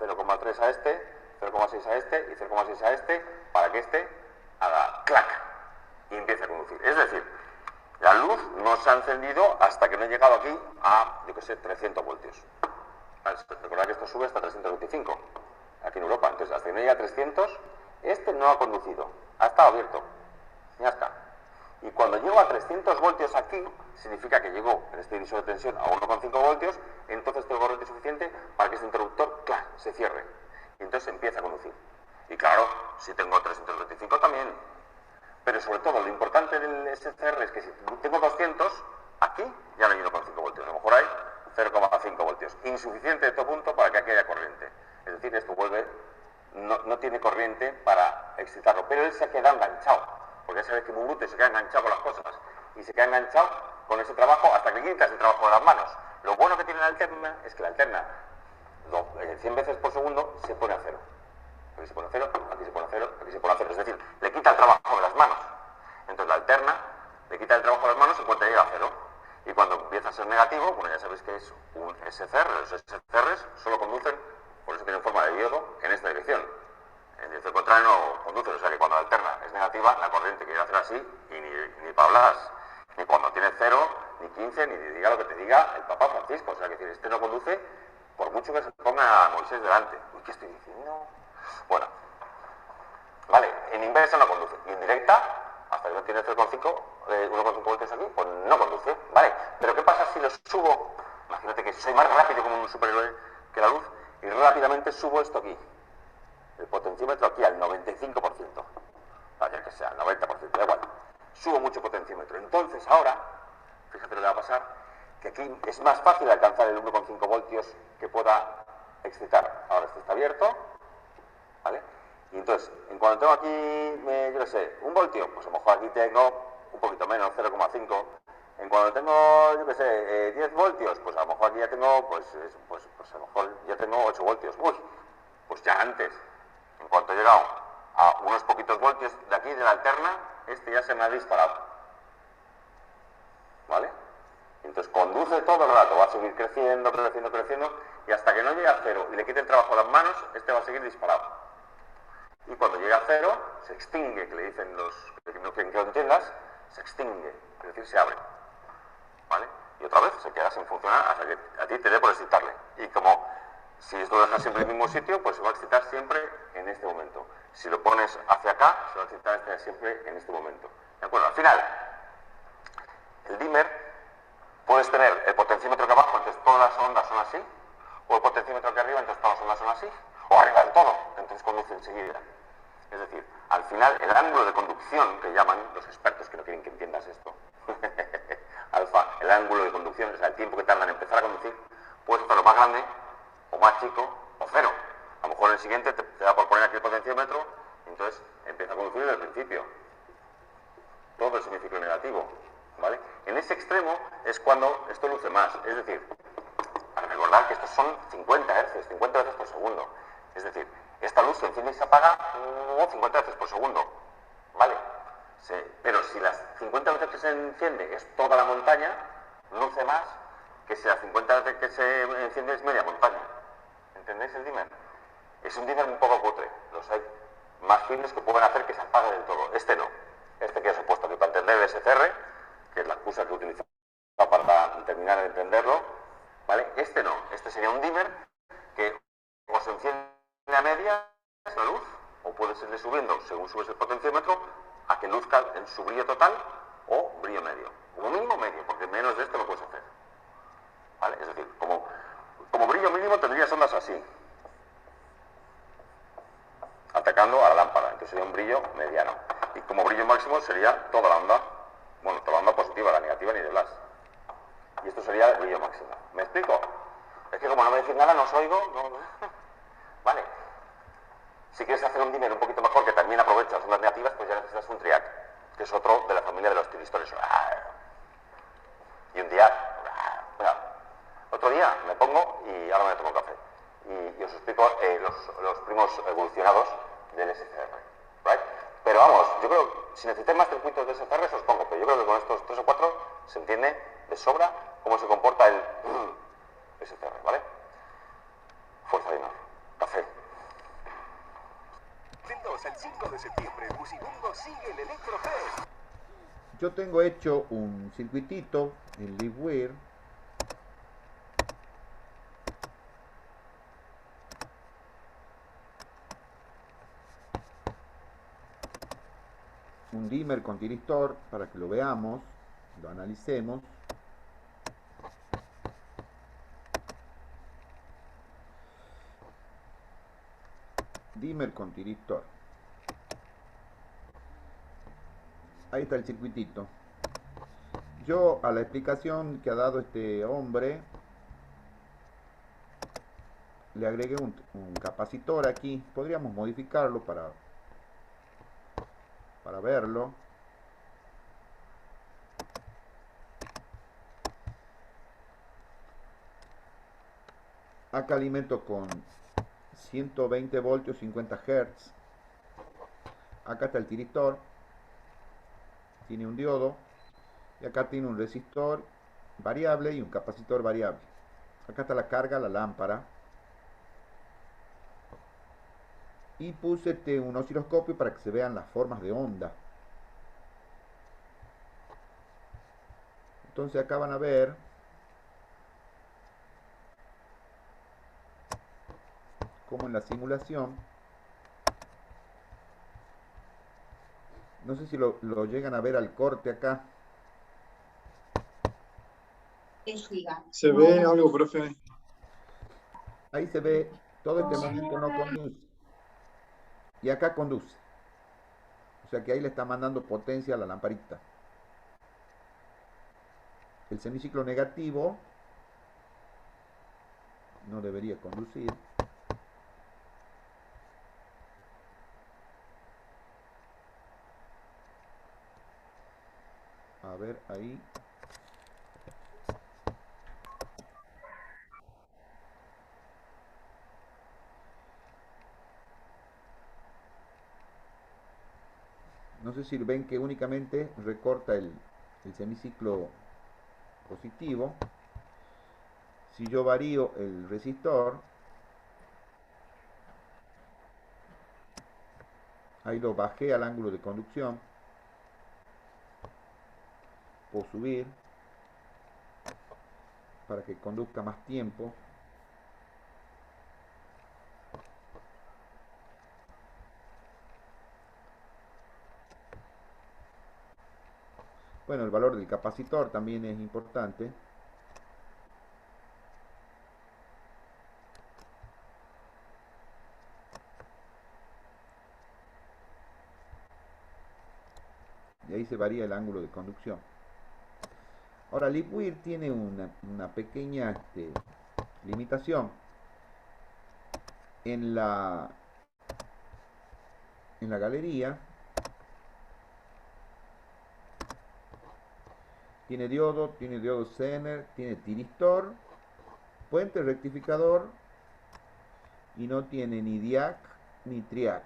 0,3 a este, 0,6 a este y 0,6 a este, para que este haga clac y empiece a conducir. Es decir, la luz no se ha encendido hasta que no he llegado aquí a, yo que sé, 300 voltios. Recordad que esto sube hasta 325, aquí en Europa. Entonces, hasta que no llegue a 300, este no ha conducido, ha estado abierto. Ya está. Y cuando llego a 300 voltios aquí, significa que llego en este divisor de tensión a 1,5 voltios, entonces tengo corriente suficiente para que este interruptor, clac, se cierre. Y entonces empieza a conducir. Y claro, si tengo 325 también. Pero sobre todo, lo importante del SCR es que si tengo 200, aquí ya no hay 1,5 voltios. A lo mejor hay 0,5 voltios. Insuficiente de todo punto para que aquí haya corriente. Es decir, esto no tiene corriente para excitarlo. Pero él se ha quedado enganchado. Porque ya sabes que Mubrute se queda enganchado con las cosas. Y se queda enganchado con ese trabajo hasta que quitas el trabajo de las manos. Lo bueno que tiene la alterna es que la alterna, 100 veces por segundo, se pone a 0. Aquí se pone a 0, aquí se pone a 0, aquí se pone a 0. Es decir, le quita el trabajo de las manos. Entonces la alterna le quita el trabajo de las manos en cuanto llega a 0. Y cuando empieza a ser negativo, bueno, ya sabéis que es un SCR. Los SCRs solo conducen, por eso tienen forma de diodo, en esta dirección. En dirección contraria no conduce. O sea que cuando la alterna es negativa, la corriente quiere hacer así y ni para hablar. Ni cuando tiene 0, ni 15, ni diga lo que te diga el Papa Francisco. O sea que decir, este no conduce por mucho que se ponga a Moisés delante. Uy, ¿qué estoy diciendo? Bueno, vale, en inversa no conduce. Y en directa, hasta que no tiene 1,5 voltios aquí, pues no conduce. Vale, pero ¿qué pasa si lo subo? Imagínate que soy más rápido como un superhéroe que la luz y rápidamente subo esto aquí. El potenciómetro aquí al 95%. Vaya que sea, al 90%, da igual. Subo mucho potenciómetro. Entonces ahora, fíjate lo que va a pasar, que aquí es más fácil alcanzar el 1,5 voltios que pueda excitar. Ahora esto está abierto, ¿vale? Y entonces, en cuanto tengo aquí, yo qué sé, 1 voltio, pues a lo mejor aquí tengo un poquito menos, 0,5. En cuanto tengo, yo qué sé, 10 voltios, pues a lo mejor aquí ya tengo, pues a lo mejor ya tengo 8 voltios. Uy, pues ya antes. En cuanto he llegado a unos poquitos voltios de aquí, de la alterna, este ya se me ha disparado. ¿Vale? Entonces conduce todo el rato, va a seguir creciendo, creciendo, creciendo, Y hasta que no llegue a cero y le quite el trabajo a las manos, este va a seguir disparado. Y cuando llega a cero, se extingue, que le dicen los que no quieren que lo entiendas, se extingue, es decir, se abre. ¿Vale? Y otra vez se queda sin funcionar hasta que a ti te dé por excitarle. Y como si esto lo dejas siempre en el mismo sitio, pues se va a excitar siempre en este momento. Si lo pones hacia acá, se va a excitar siempre en este momento. ¿De acuerdo? Al final, el dimmer, puedes tener el potenciómetro que abajo, entonces todas las ondas son así, o el potenciómetro que arriba, entonces todas las ondas son así, o arriba del todo, entonces conduce enseguida. Es decir, al final, el ángulo de conducción, que llaman los expertos que no quieren que entiendas esto, alfa, el ángulo de conducción, o sea, el tiempo que tarda en empezar a conducir, puedes hacerlo más grande, o más chico, o cero. A lo mejor en el siguiente te da por poner aquí el potenciómetro, y entonces empieza a conducir desde el principio. Todo es un ciclo negativo, ¿vale? En ese extremo es cuando esto luce más, es decir, para recordar que estos son 50 Hz, 50 veces por segundo. Es decir, esta luz se enciende y se apaga 50 veces por segundo, ¿vale? Pero si las 50 veces que se enciende es toda la montaña, luce más que si las 50 veces que se enciende es media montaña. ¿Entendéis el dimmer? Es un dimmer un poco cutre. Los hay más finos que pueden hacer que se apague del todo. Este no. Este que os he puesto aquí para entender el SCR, que es la excusa que utilizo para terminar de entenderlo, ¿vale? Este no. Este sería un dimmer que o se enciende a media la luz, o puedes irle subiendo según subes el potenciómetro a que luzca en su brillo total o brillo medio. Como mínimo medio, porque menos de esto no puedes hacer. ¿Vale? Es decir, como brillo mínimo tendrías ondas así, atacando a la lámpara, entonces sería un brillo mediano. Y como brillo máximo sería toda la onda, bueno, toda la onda positiva, la negativa ni de Blas. Y esto sería el brillo máximo. ¿Me explico? Es que como no me decís nada, no os oigo, no. Vale. Si quieres hacer un dimmer un poquito mejor que también aprovecha las ondas negativas, pues ya necesitas un triac, que es otro de la familia de los tiristores. Y un día, otro día me pongo y ahora me tomo café. Y os explico los primos evolucionados del SCR. ¿Right? Pero vamos, yo creo que si necesitáis más circuitos de SCR os pongo, pero yo creo que con estos 3 o 4 se entiende de sobra cómo se comporta el SCR, ¿vale? Fuerza de honor. Café. Al 5 de septiembre, Musimundo sigue el Electrofest. Yo tengo hecho un circuitito en LiveWire un dimmer con tiristor para que lo veamos, lo analicemos. Dimmer con tiristor. Ahí está el circuitito. Yo a la explicación que ha dado este hombre le agregué un capacitor aquí. Podríamos modificarlo para verlo. Acá alimento con 120 voltios, 50 Hz. Acá está el tiristor. Tiene un diodo. Y acá tiene un resistor variable y un capacitor variable. Acá está la carga, la lámpara. Y puse un osciloscopio para que se vean las formas de onda. Entonces acá van a ver como en la simulación, no sé si lo llegan a ver al corte acá. Se ve algo, profe. Ahí se ve, todo este movimiento no conduce. Y acá conduce. O sea que ahí le está mandando potencia a la lamparita. El semiciclo negativo no debería conducir. A ver, ahí. No sé si ven que únicamente recorta el semiciclo positivo. Si yo varío el resistor, ahí lo bajé al ángulo de conducción, puedo subir para que conduzca más tiempo. Bueno, el valor del capacitor también es importante. Y ahí se varía el ángulo de conducción. Ahora, Lippwirt tiene una pequeña limitación en la galería. Tiene diodo Zener, tiene tiristor, puente rectificador y no tiene ni DIAC ni TRIAC.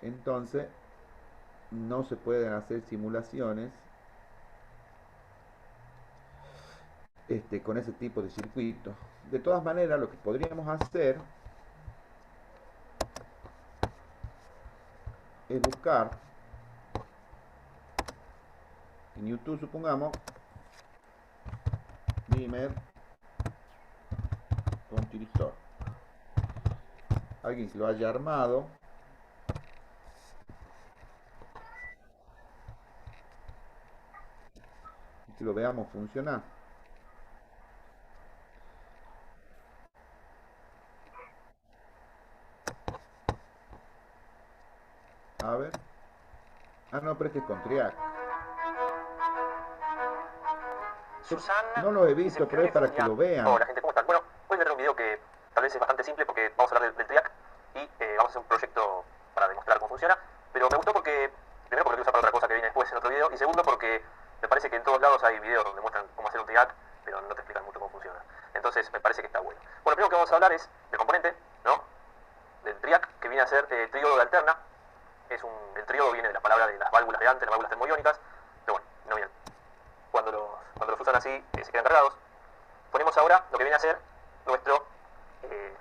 Entonces no se pueden hacer simulaciones con ese tipo de circuito. De todas maneras, lo que podríamos hacer es buscar en YouTube, supongamos, dimmer con tiristor. Alguien que lo haya armado. Y que lo veamos funcionar. A ver. Ah, no, pero este es con TRIAC. Susana. No lo he visto, pero es para que lo vean. Hola gente, ¿cómo están? Bueno, voy a tener un video que tal vez es bastante simple porque vamos a hablar del TRIAC y vamos a hacer un proyecto para demostrar cómo funciona. Pero me gustó porque, primero porque lo usa para otra cosa que viene después en otro video, y segundo porque me parece que en todos lados hay videos donde muestran cómo hacer un TRIAC, pero no te explican mucho cómo funciona. Entonces me parece que está bueno. Bueno, primero que vamos a hablar es del componente, ¿no? Del TRIAC, que viene a ser tríodo de alterna. El tríodo viene de la palabra de las válvulas de antes, las válvulas termoiónicas, pero bueno, no bien. Cuando los usan así, se quedan cargados. Ponemos ahora lo que viene a ser nuestro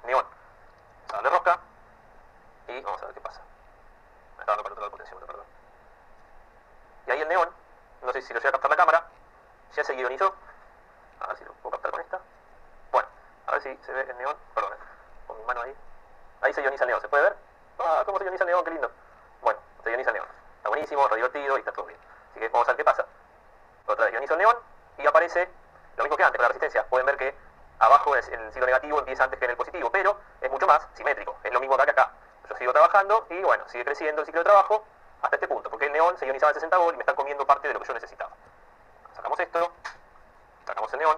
neón. Vamos a darle rosca y vamos a ver qué pasa. Me está dando para otro lado el potenciómetro, perdón. Y ahí el neón, no sé si lo llega a captar la cámara, ya se ionizó. A ver si lo puedo captar con esta. Bueno, a ver si se ve el neón. Perdón, con mi mano ahí. Ahí se ioniza el neón, ¿se puede ver? Ah, cómo se ioniza el neón, qué lindo. Bueno, se ioniza el neón. Está buenísimo, está divertido y está todo bien. Así que vamos a ver qué pasa. Otra vez ionizo el neón y aparece lo mismo que antes con la resistencia. Pueden ver que abajo el ciclo negativo empieza antes que en el positivo, pero es mucho más simétrico. Es lo mismo acá que acá. Yo sigo trabajando y bueno, sigue creciendo el ciclo de trabajo hasta este punto, porque el neón se ionizaba en 60 volt y me están comiendo parte de lo que yo necesitaba. Sacamos esto, sacamos el neón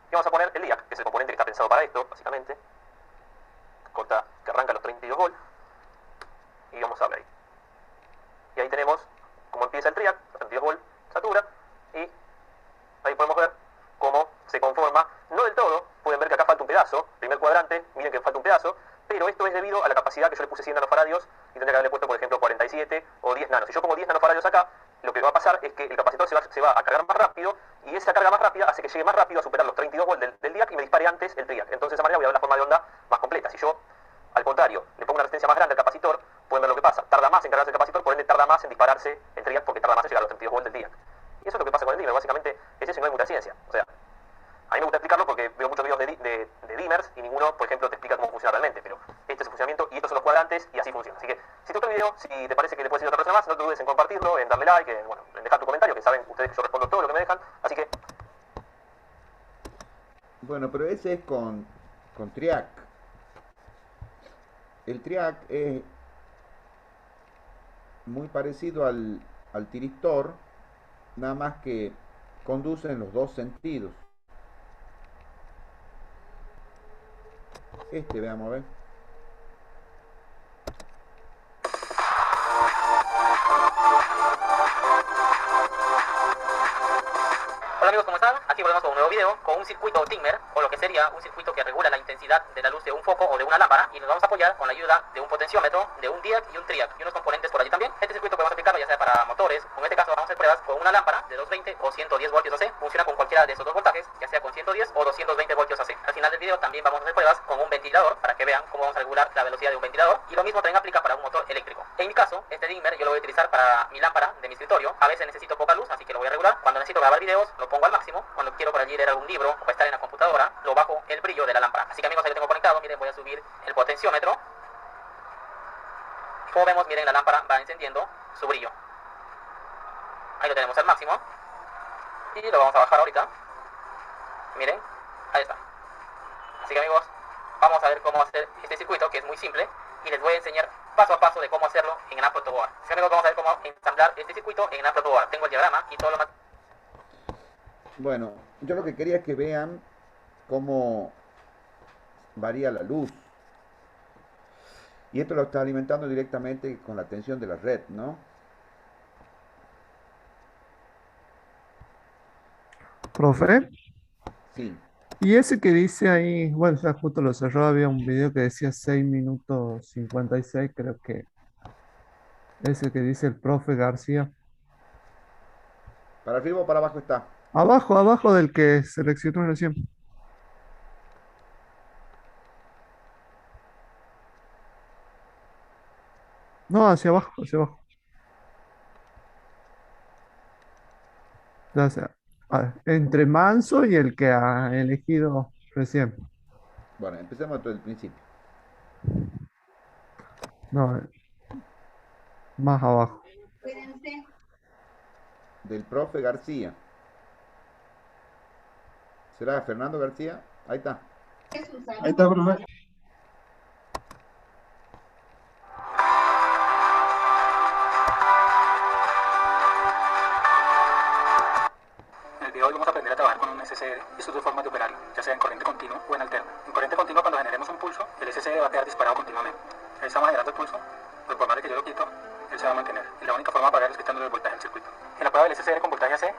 y vamos a poner el DIAC, que es el componente que está pensado para esto, básicamente. Corta que arranca los 32 volts y vamos a abrir ahí. Y ahí tenemos cómo empieza el TRIAC, los 32 volts, satura, y ahí podemos ver cómo se conforma, no del todo, pueden ver que acá falta un pedazo, primer cuadrante, miren que falta un pedazo, pero esto es debido a la capacidad que yo le puse 100 nanofaradios y tendría que haberle puesto, por ejemplo, 47 o 10 nanos. Si yo pongo 10 nanofaradios acá, lo que va a pasar es que el capacitor se va a cargar más rápido y esa carga más rápida hace que llegue más rápido a superar los 32 volts del DIAC y me dispare antes el TRIAC. Entonces de esa manera voy a ver la forma de onda más completa. Si yo, al contrario, le pongo una resistencia más grande al capacitor, pueden ver lo que pasa. Tarda más en cargarse el capacitor, por ende tarda más en dispararse el TRIAC porque tarda más en llegar a los 32 volts del DIAC. Y eso es lo que pasa con el dimmer, básicamente es eso y no hay mucha ciencia. O sea, a mí me gusta explicarlo porque veo muchos videos de dimmers y ninguno, por ejemplo, te explica cómo funciona realmente, pero este es el funcionamiento y estos son los cuadrantes y así funciona. Así que, si te gustó el video, si te parece que le puede servir a otra persona más, no te dudes en compartirlo, en darle like, en dejar tu comentario, que saben ustedes que yo respondo todo lo que me dejan, así que... Bueno, pero ese es con TRIAC. El TRIAC es muy parecido al tiristor, nada más que conduce en los dos sentidos. Veamos a ver. Hola amigos, ¿cómo están? Aquí volvemos con un nuevo video con un circuito dimmer, o lo que sería un circuito que regula la intensidad de la luz de un foco o de una lámpara, y nos vamos a apoyar con la ayuda de un potenciómetro, de un DIAC y un TRIAC y unos componentes por allí también. Este circuito que vamos a aplicarlo ya sea para para motores. En este caso vamos a hacer pruebas con una lámpara de 220 o 110 voltios AC. Funciona con cualquiera de esos dos voltajes, ya sea con 110 o 220 voltios AC. Al final del video también vamos a hacer pruebas con un ventilador para que vean cómo vamos a regular la velocidad de un ventilador. Y lo mismo también aplica para un motor eléctrico. En mi caso, este dimmer yo lo voy a utilizar para mi lámpara de mi escritorio. A veces necesito poca luz, así que lo voy a regular. Cuando necesito grabar videos, lo pongo al máximo. Cuando quiero por allí leer algún libro o estar en la computadora, lo bajo el brillo de la lámpara. Así que amigos, ahí lo tengo conectado. Miren, voy a subir el potenciómetro. Como vemos, miren, la lámpara va encendiendo su brillo. Ahí lo tenemos al máximo. Y lo vamos a bajar ahorita. Miren, ahí está. Así que amigos, vamos a ver cómo hacer este circuito, que es muy simple. Y les voy a enseñar paso a paso de cómo hacerlo en Apple Board. Así que amigos, vamos a ver cómo ensamblar este circuito en Apple Board. Tengo el diagrama y todo lo más. Bueno, yo lo que quería es que vean cómo varía la luz. Y esto lo está alimentando directamente con la tensión de la red, ¿no? Profe, Sí. y ese que dice ahí, bueno, ya justo lo cerró, había un video que decía 6 minutos 56, creo que ese que dice el profe García. ¿Para arriba o para abajo está? Abajo, abajo del que seleccionó recién. No, hacia abajo, hacia abajo. Ya sea, entre Manso y el que ha elegido recién. Bueno, empecemos desde el principio. No, más abajo. Del profe García. ¿Será Fernando García? Ahí está. Ahí está, profe. En el video hoy vamos a aprender a trabajar con un SSR y sus dos formas de operarlo, ya sea en corriente continua o en alterna. En corriente continua, cuando generemos un pulso, el SSR va a quedar disparado continuamente. Ahí estamos generando el pulso, pero por más de que yo lo quito, él se va a mantener. Y la única forma de apagar es quitándole el voltaje al circuito. En la prueba del SSR con voltaje AC,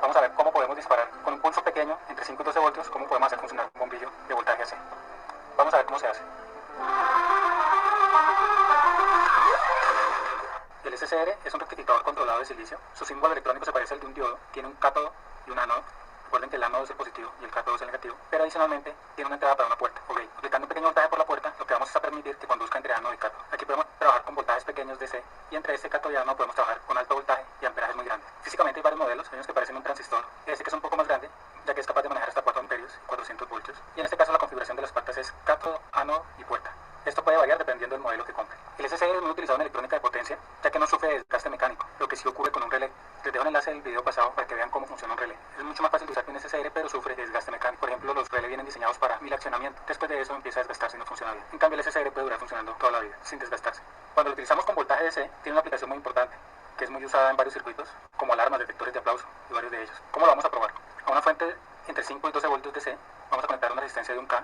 vamos a ver cómo podemos disparar con un pulso pequeño, entre 5 y 12 voltios, cómo podemos hacer funcionar un bombillo de voltaje AC. Vamos a ver cómo se hace. El SSR es un rectificador controlado de silicio. Su símbolo electrónico se parece al de un diodo, tiene un cátodo y un ánodo. Recuerden que el ánodo es el positivo y el cátodo es el negativo, pero adicionalmente tiene una entrada para una puerta. Ok, aplicando un pequeño voltaje por la puerta, lo que vamos es a permitir que conduzca entre ánodo y cátodo. Aquí podemos trabajar con voltajes pequeños DC y entre este cátodo y ánodo podemos trabajar con alto voltaje y amperajes muy grandes. Físicamente hay varios modelos, hay unos que parecen un transistor, ese que es un poco más grande, ya que es capaz de manejar hasta 4 amperios y 400 voltios. Y en este caso la configuración de las puertas es cátodo, ánodo y puerta. Esto puede variar dependiendo del modelo que compre. El SSR es muy utilizado en electrónica de potencia, ya que no sufre de desgaste mecánico, lo que sí ocurre con un relé. Les dejo el enlace del video pasado para que vean cómo funciona un relé. Es mucho más fácil de usar que un SSR, pero sufre de desgaste mecánico. Por ejemplo, los relés vienen diseñados para 1000 accionamientos. Después de eso empieza a desgastarse y no funciona bien. En cambio, el SSR puede durar funcionando toda la vida, sin desgastarse. Cuando lo utilizamos con voltaje DC, tiene una aplicación muy importante, que es muy usada en varios circuitos, como alarmas, detectores de aplauso y varios de ellos. ¿Cómo lo vamos a probar? A una fuente entre 5 y 12 voltios DC, vamos a conectar una resistencia de un K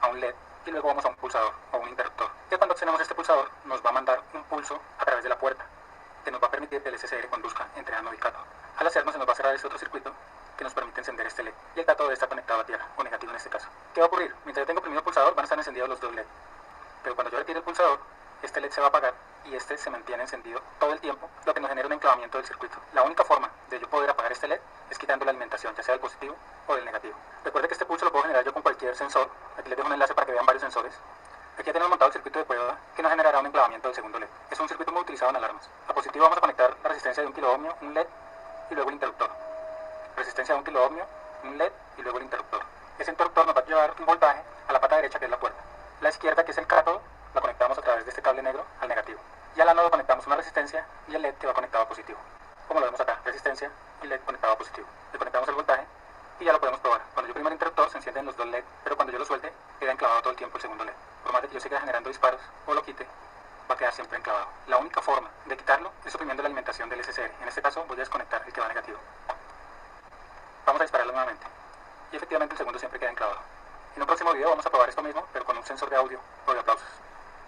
a un LED y luego vamos a un pulsador o un interruptor. Y cuando accionemos este pulsador, nos va a mandar un pulso a través de la puerta, que nos va a permitir que el SSR conduzca entre ánodo y cátodo. Al hacerlo, se nos va a cerrar este otro circuito que nos permite encender este LED. Y el cátodo está conectado a tierra, o negativo en este caso. ¿Qué va a ocurrir? Mientras yo tengo oprimido el pulsador, van a estar encendidos los dos LED. Pero cuando yo retire el pulsador, este LED se va a apagar y este se mantiene encendido todo el tiempo, lo que nos genera un enclavamiento del circuito. La única forma de yo poder apagar este LED es quitando la alimentación, ya sea del positivo o del negativo. Recuerde que este pulso lo puedo generar yo con cualquier sensor. Aquí les dejo un enlace para que vean varios sensores. Aquí ya tenemos montado el circuito de prueba que nos generará un enclavamiento del segundo LED. Es un circuito muy utilizado en alarmas. A positivo vamos a conectar la resistencia de 1 kiloohmio, un LED y luego el interruptor. Resistencia de 1 kiloohmio, un LED y luego el interruptor. Ese interruptor nos va a llevar un voltaje a la pata derecha, que es la puerta. La izquierda, que es el cátodo, la conectamos a través de este cable negro al negativo. Y al ánodo conectamos una resistencia y el LED que va conectado a positivo. Como lo vemos acá, resistencia y LED conectado a positivo. Le conectamos el voltaje y ya lo podemos probar. Cuando yo primo el interruptor se encienden los dos LED, pero cuando yo lo suelte queda enclavado todo el tiempo el segundo LED. Por más de que yo siga generando disparos o lo quite, va a quedar siempre enclavado. La única forma de quitarlo es suprimiendo la alimentación del SSR. En este caso voy a desconectar el que va negativo. Vamos a dispararlo nuevamente. Y efectivamente el segundo siempre queda enclavado. En un próximo video vamos a probar esto mismo, pero con un sensor de audio o de aplausos.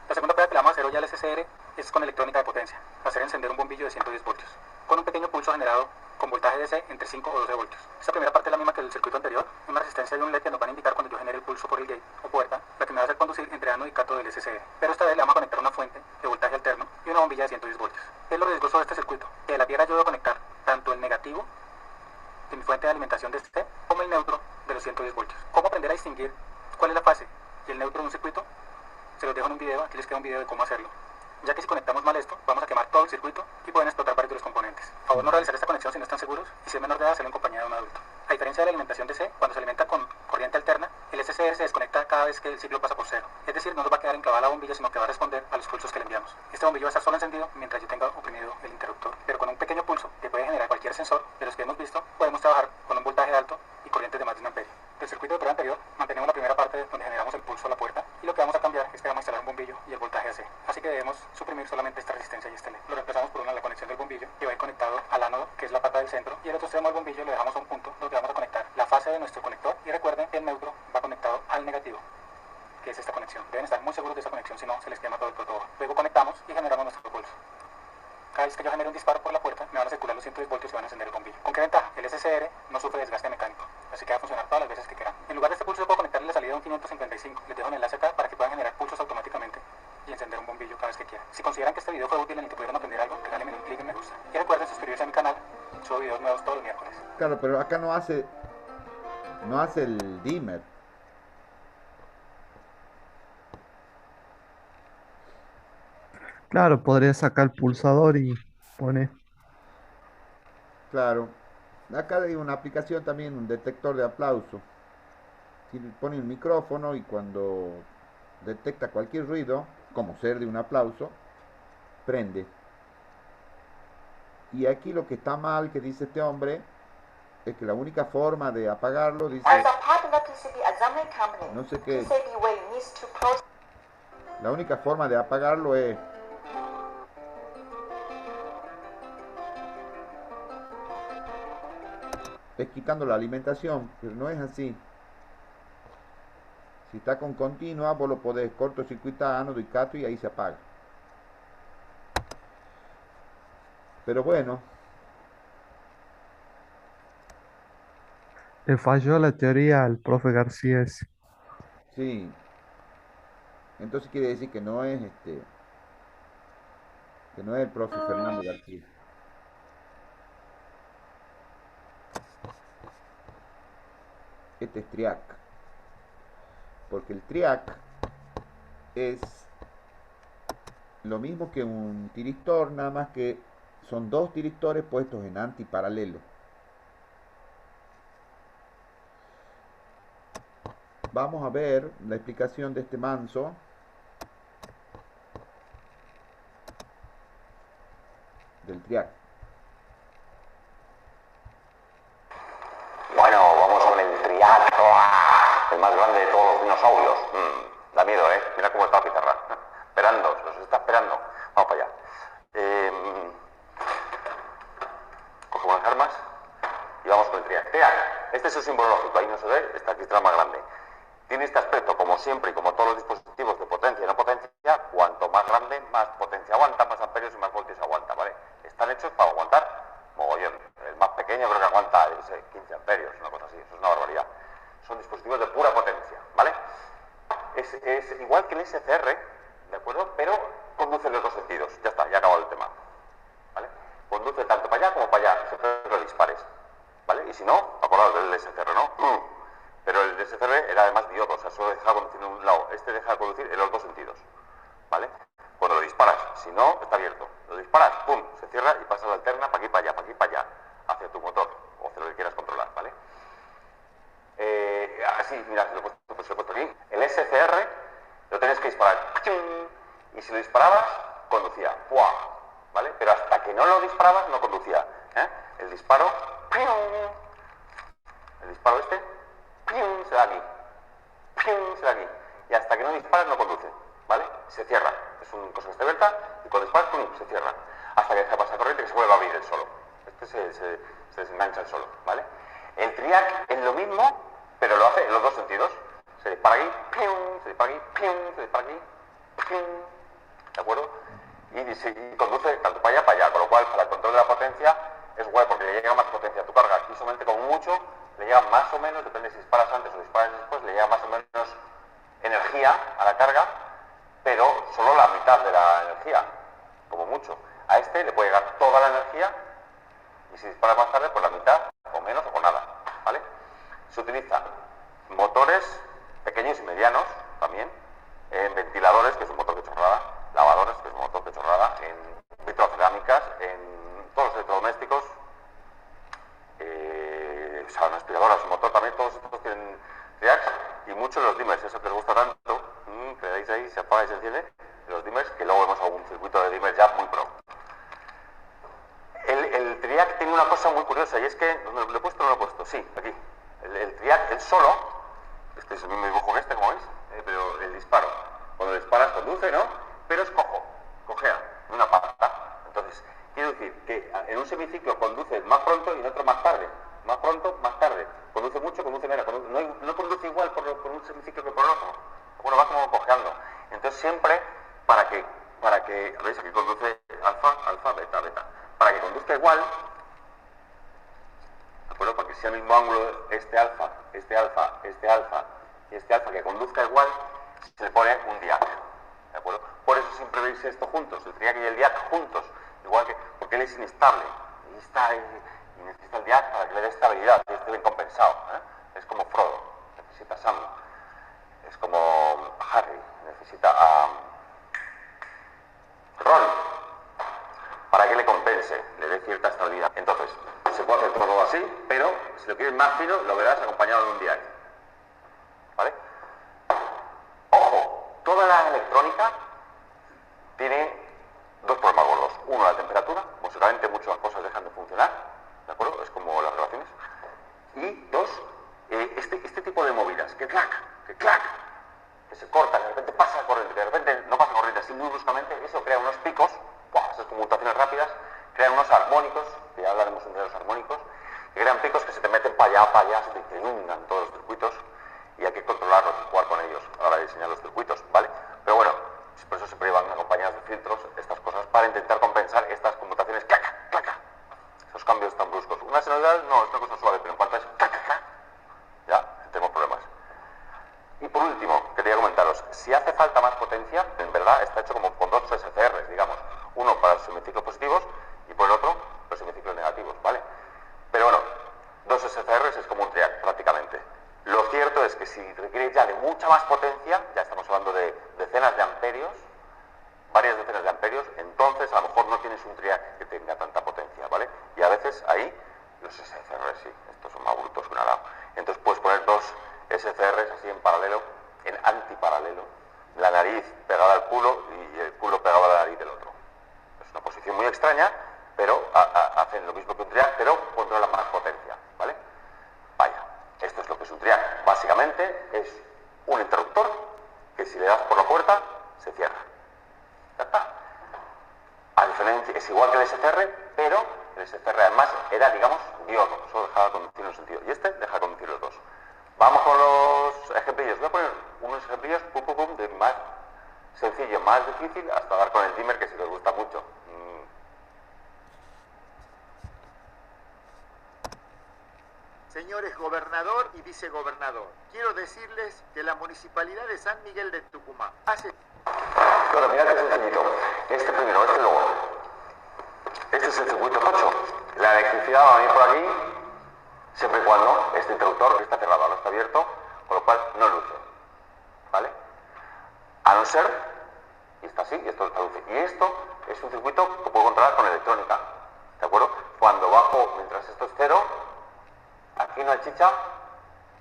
La segunda prueba que le vamos a hacer hoy al SSR es con electrónica de potencia. hacer encender un bombillo de 110 voltios, con un pequeño pulso generado con voltaje DC entre 5 o 12 voltios. Esta primera parte es la misma que el circuito anterior, una resistencia y un LED que nos van a indicar cuando yo genere el pulso por el gate o puerta, la que me va a hacer conducir entre ánodo y cátodo del SCR. Pero esta vez le vamos a conectar una fuente de voltaje alterno y una bombilla de 110 voltios. ¿Qué es lo riesgoso de este circuito? Que la piedra yo debo conectar tanto el negativo de mi fuente de alimentación de este como el neutro de los 110 voltios. ¿Cómo aprender a distinguir cuál es la fase y el neutro de un circuito? Se los dejo en un video, aquí les queda un video de cómo hacerlo, ya que si conectamos mal esto, vamos a quemar todo el circuito y pueden explotar varios de los componentes. Por favor, no realizar esta conexión si no están seguros y si es menor de edad, hacerlo en compañía de un adulto. A diferencia de la alimentación DC, cuando se alimenta con corriente alterna, el SCR se desconecta cada vez que el ciclo pasa por cero. Es decir, no nos va a quedar enclavada la bombilla, sino que va a responder a los pulsos que le enviamos. Este bombillo va a estar solo encendido mientras yo tenga oprimido el interruptor. Pero con un pequeño pulso que puede generar cualquier sensor de los que hemos visto, podemos trabajar con un voltaje alto y corrientes de más de 1 amperio. Del circuito de prueba anterior, mantenemos la primera parte donde generamos el pulso a la puerta y lo que vamos a cambiar es que vamos a instalar un bombillo y el voltaje AC. Así que debemos suprimir solamente esta resistencia y este LED. Lo reemplazamos por una la conexión del bombillo que va a ir conectado al ánodo, que es la pata del centro, y el otro extremo del bombillo lo dejamos a un punto donde vamos a conectar la fase de nuestro conector y recuerden que el neutro va conectado al negativo, que es esta conexión. Deben estar muy seguros de esa conexión, si no se les quema todo el protocolo. Luego conectamos y generamos nuestro pulso. Cada vez que yo genere un disparo por la puerta, me van a circular los 110 voltios y van a encender el bombillo. ¿Con qué ventaja? El SCR no sufre desgaste mecánico, así que va a funcionar todas las veces que quieran. En lugar de este pulso yo puedo conectarle la salida de un 555. Les dejo el enlace acá para que puedan generar pulsos automáticamente y encender un bombillo cada vez que quieran. Si consideran que este video fue útil en el que pudieron aprender algo, regálenme un clic en me gusta. Y recuerden suscribirse a mi canal, subo videos nuevos todos los miércoles. Claro, pero acá no hace el dimmer. Claro, podría sacar el pulsador y poner. Claro. Acá hay una aplicación también, un detector de aplauso. Pone un micrófono y cuando detecta cualquier ruido, como ser de un aplauso, prende. Y aquí lo que está mal, que dice este hombre, es que la única forma de apagarlo, dice, no sé qué, la única forma de apagarlo es quitando la alimentación, pero no es así. Si está con continua, vos lo podés cortocircuitar ánodo y cátodo y ahí se apaga. Pero bueno, Le falló la teoría al profe García ese. sí. Entonces quiere decir que no es que no es el profe Fernando García. Este es TRIAC. Porque el TRIAC es lo mismo que un tiristor, nada más que son dos tiristores puestos en antiparalelo. Vamos a ver la explicación de este manso. Del TRIAC. Bueno, vamos con el TRIAC, el más grande de todos los dinosaurios. Da miedo, ¿eh? Mira cómo está la pizarra. Esperando, nos está esperando. Vamos para allá. Cogemos las armas y vamos con el TRIAC. TRIAC, este es su símbolo lógico, ahí no se ve, aquí está el más grande. Tiene este aspecto, como siempre y como todos los dispositivos de potencia y no potencia, cuanto más grande, más potencia aguanta, más amperios y más voltios aguanta, ¿vale? Están hechos para aguantar mogollón. El más pequeño creo que aguanta, yo sé, 15 amperios, una cosa así, eso es una barbaridad. Son dispositivos de pura potencia, ¿vale? Es igual que el SCR, ¿de acuerdo? Pero conduce en los dos sentidos, ya está, ya ha acabado el tema, ¿vale? Conduce tanto para allá como para allá, siempre que lo dispares, ¿vale? Y si no, acordaos del SCR, ¿no? Pero el SCR era además diodo, o sea, solo dejaba conducir en un lado, este deja de conducir en los dos sentidos, ¿vale? Cuando lo disparas, si no, está abierto. Lo disparas, pum, se cierra y pasa la alterna para aquí para allá, hacia tu motor, o hacia lo que quieras controlar, ¿vale? Así, mira, se lo he puesto aquí. El SCR lo tenías que disparar, y si lo disparabas, conducía, ¡puah! ¿Vale? Pero hasta que no lo disparabas, no conducía, ¿eh? El disparo este, se da aquí, se da aquí, y hasta que no disparas, no conduce, ¿vale? Se cierra, es una cosa que está abierta, y cuando disparas, ¡pum!, se cierra, hasta que deja pasar corriente y que se vuelve a abrir el solo. Este se desengancha el solo, ¿vale? El TRIAC es lo mismo, pero lo hace en los dos sentidos. Se dispara aquí, se dispara aquí, se dispara aquí, ¿de acuerdo? y conduce tanto para allá, con lo cual para el control de la potencia es guay porque le llega más potencia a tu carga. Aquí solamente como mucho le llega más o menos, depende si disparas antes o disparas después, le llega más o menos energía a la carga, pero solo la mitad de la energía, como mucho. A este le puede llegar toda la energía y si disparas más tarde, pues la mitad o menos o con nada, ¿vale? Se utilizan motores pequeños y medianos también, en ventiladores, que es un motor de chorrada, lavadores, que es un motor de chorrada, en vitrocerámicas, en todos los electrodomésticos, aspiradoras, un motor también, todos estos tienen triacs y muchos los dimmers, eso que os gusta tanto, que le dais ahí, se apaga y se enciende, los dimmers, que luego vemos algún circuito de dimmers ya muy pro. El triac tiene una cosa muy curiosa y es que, ¿lo he puesto o no lo he puesto? Sí, aquí. El triac, el solo, este es el mismo dibujo que este, como veis, pero el disparo, cuando disparas conduce, ¿no? Pero es cojea, de una pata. Entonces, quiero decir que en un semiciclo conduce más pronto y en otro más tarde. Más pronto, más tarde. Conduce mucho, conduce menos. No conduce igual por un semiciclo que por el otro. Bueno, va como cojeando. Entonces siempre, para que, veis aquí conduce alfa, beta. Para que conduzca igual, ¿de acuerdo? Para que sea el mismo ángulo, este alfa, y este alfa, que conduzca igual, se le pone un diac. ¿De acuerdo? Por eso siempre veis esto juntos, el triac y el diac juntos. Igual que, porque él es inestable. Y necesita el diac para que le dé estabilidad, que esté bien compensado. Es como Frodo, necesita Sam. Es como Harry, necesita a Ron, para que le compense, le dé cierta estabilidad. Entonces, se puede hacer todo así, pero si lo quieres más fino, lo verás acompañado de un diac. ¿Vale? Ojo, toda la electrónica tiene dos problemas gordos. Uno, la temperatura, musicalmente muchas cosas dejan de funcionar, ¿de acuerdo? Es como las grabaciones. Y dos, este tipo de movidas, que clac, que se cortan, de repente pasa corriente, de repente no pasa corriente, así muy bruscamente, eso crea unos picos, esas conmutaciones rápidas, crean unos armónicos, que ya hablaremos un día de los armónicos, que crean picos que se te meten para allá, se te inundan todos los circuitos y hay que controlarlos y jugar con ellos a la hora de diseñar los circuitos, ¿vale? Pero bueno, por eso siempre van acompañadas de filtros estas cosas para intentar compensar estas conmutaciones claca, esos cambios tan bruscos. Una sonoridad no, es una cosa suave, pero en cuanto es claca, ya tenemos problemas. Y por último, quería comentaros, si hace falta más potencia, en verdad está hecho como con dos SCRs, digamos, uno para los semiciclos positivos y por el otro los semiciclos negativos, ¿vale? Pero bueno, dos SCRs es como un triac prácticamente. Lo cierto es que si requiere ya de mucha más potencia, ya estamos hablando de decenas de amperios, varias decenas de amperios, entonces a lo mejor no tienes un triac que tenga tanta potencia, ¿vale? Y a veces ahí los SCRs sí, estos son más brutos que un arao. Entonces puedes poner dos SCRs así en paralelo, en antiparalelo, la nariz pegada al culo y el culo pegado a la nariz del otro. Es una posición muy extraña, pero hacen lo mismo que un triac, pero controlan más potencia, ¿vale? Vaya, esto es lo que es un triac. Básicamente es un interruptor que si le das por la puerta, se cierra. Ya está. A diferencia, es igual que el SCR, pero el SCR además era, digamos, diodo, solo dejaba conducir en un sentido. Y este deja conducir los dos. Vamos con los ejemplillos. Voy a poner unos ejemplillos, de más sencillo, más difícil, hasta dar con el dimmer, que sí que os gusta mucho. Señores gobernador y vicegobernador, quiero decirles que la Municipalidad de San Miguel de Tucumán hace... Bueno, mirad qué sencillito. Este primero, este luego. Este es el circuito tocho. La electricidad va a venir por aquí, siempre y cuando este interruptor está cerrado, ahora está abierto, con lo cual no luce. ¿Vale? A no ser, y está así, y esto está luce. Y esto es un circuito que puedo controlar con electrónica. ¿De acuerdo? Cuando bajo, mientras esto es cero, aquí no hay chicha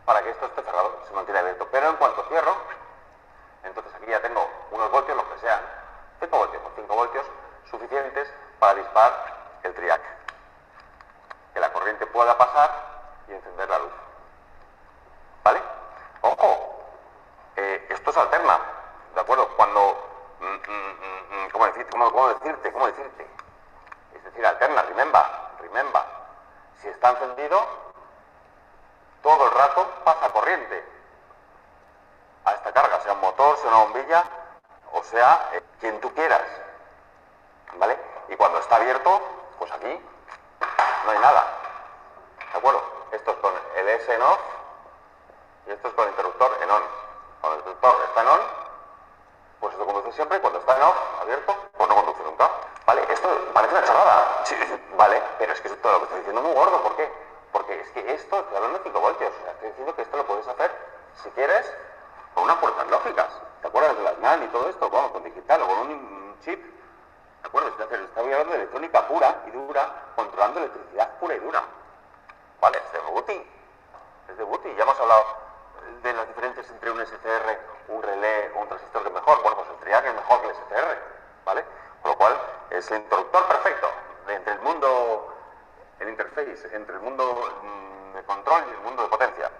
para que esto esté cerrado, se mantiene abierto. Pero en cuanto cierro, entonces aquí ya tengo unos voltios, los que sean, 5 voltios o 5 voltios suficientes para disparar el triac. Que la corriente pueda pasar y encender la luz. ¿Vale? ¡Ojo! Esto se alterna, ¿de acuerdo? Cuando... ¿Cómo decirte? Es decir, alterna, remember. Si está encendido, todo el rato pasa corriente a esta carga, sea un motor, sea una bombilla, o sea, quien tú quieras. Pues aquí no hay nada. ¿De acuerdo? Esto es con el S en off y esto es con el interruptor en on. Cuando el interruptor está en on, pues esto conduce siempre, y cuando está en off, abierto, pues no conduce nunca. Vale, esto parece una chorrada. Sí, vale, pero es que todo lo que estoy diciendo es muy gordo. ¿Por qué? Porque es que esto, estoy hablando de 5 voltios. O sea, estoy diciendo que esto lo puedes hacer, si quieres, con unas puertas lógicas. ¿Te acuerdas de las NAND y todo esto? Vamos, con digital o con un chip. ¿De acuerdo? Estoy hablando de electrónica pura y dura, controlando electricidad pura y dura. Vale, es de Booty. Es de Booty. Ya hemos hablado de las diferencias entre un SCR, un relé o un transistor que es mejor. Bueno, pues el triac es mejor que el SCR. ¿Vale? Con lo cual, es el interruptor perfecto entre el mundo, el interface, entre el mundo de control y el mundo de potencia.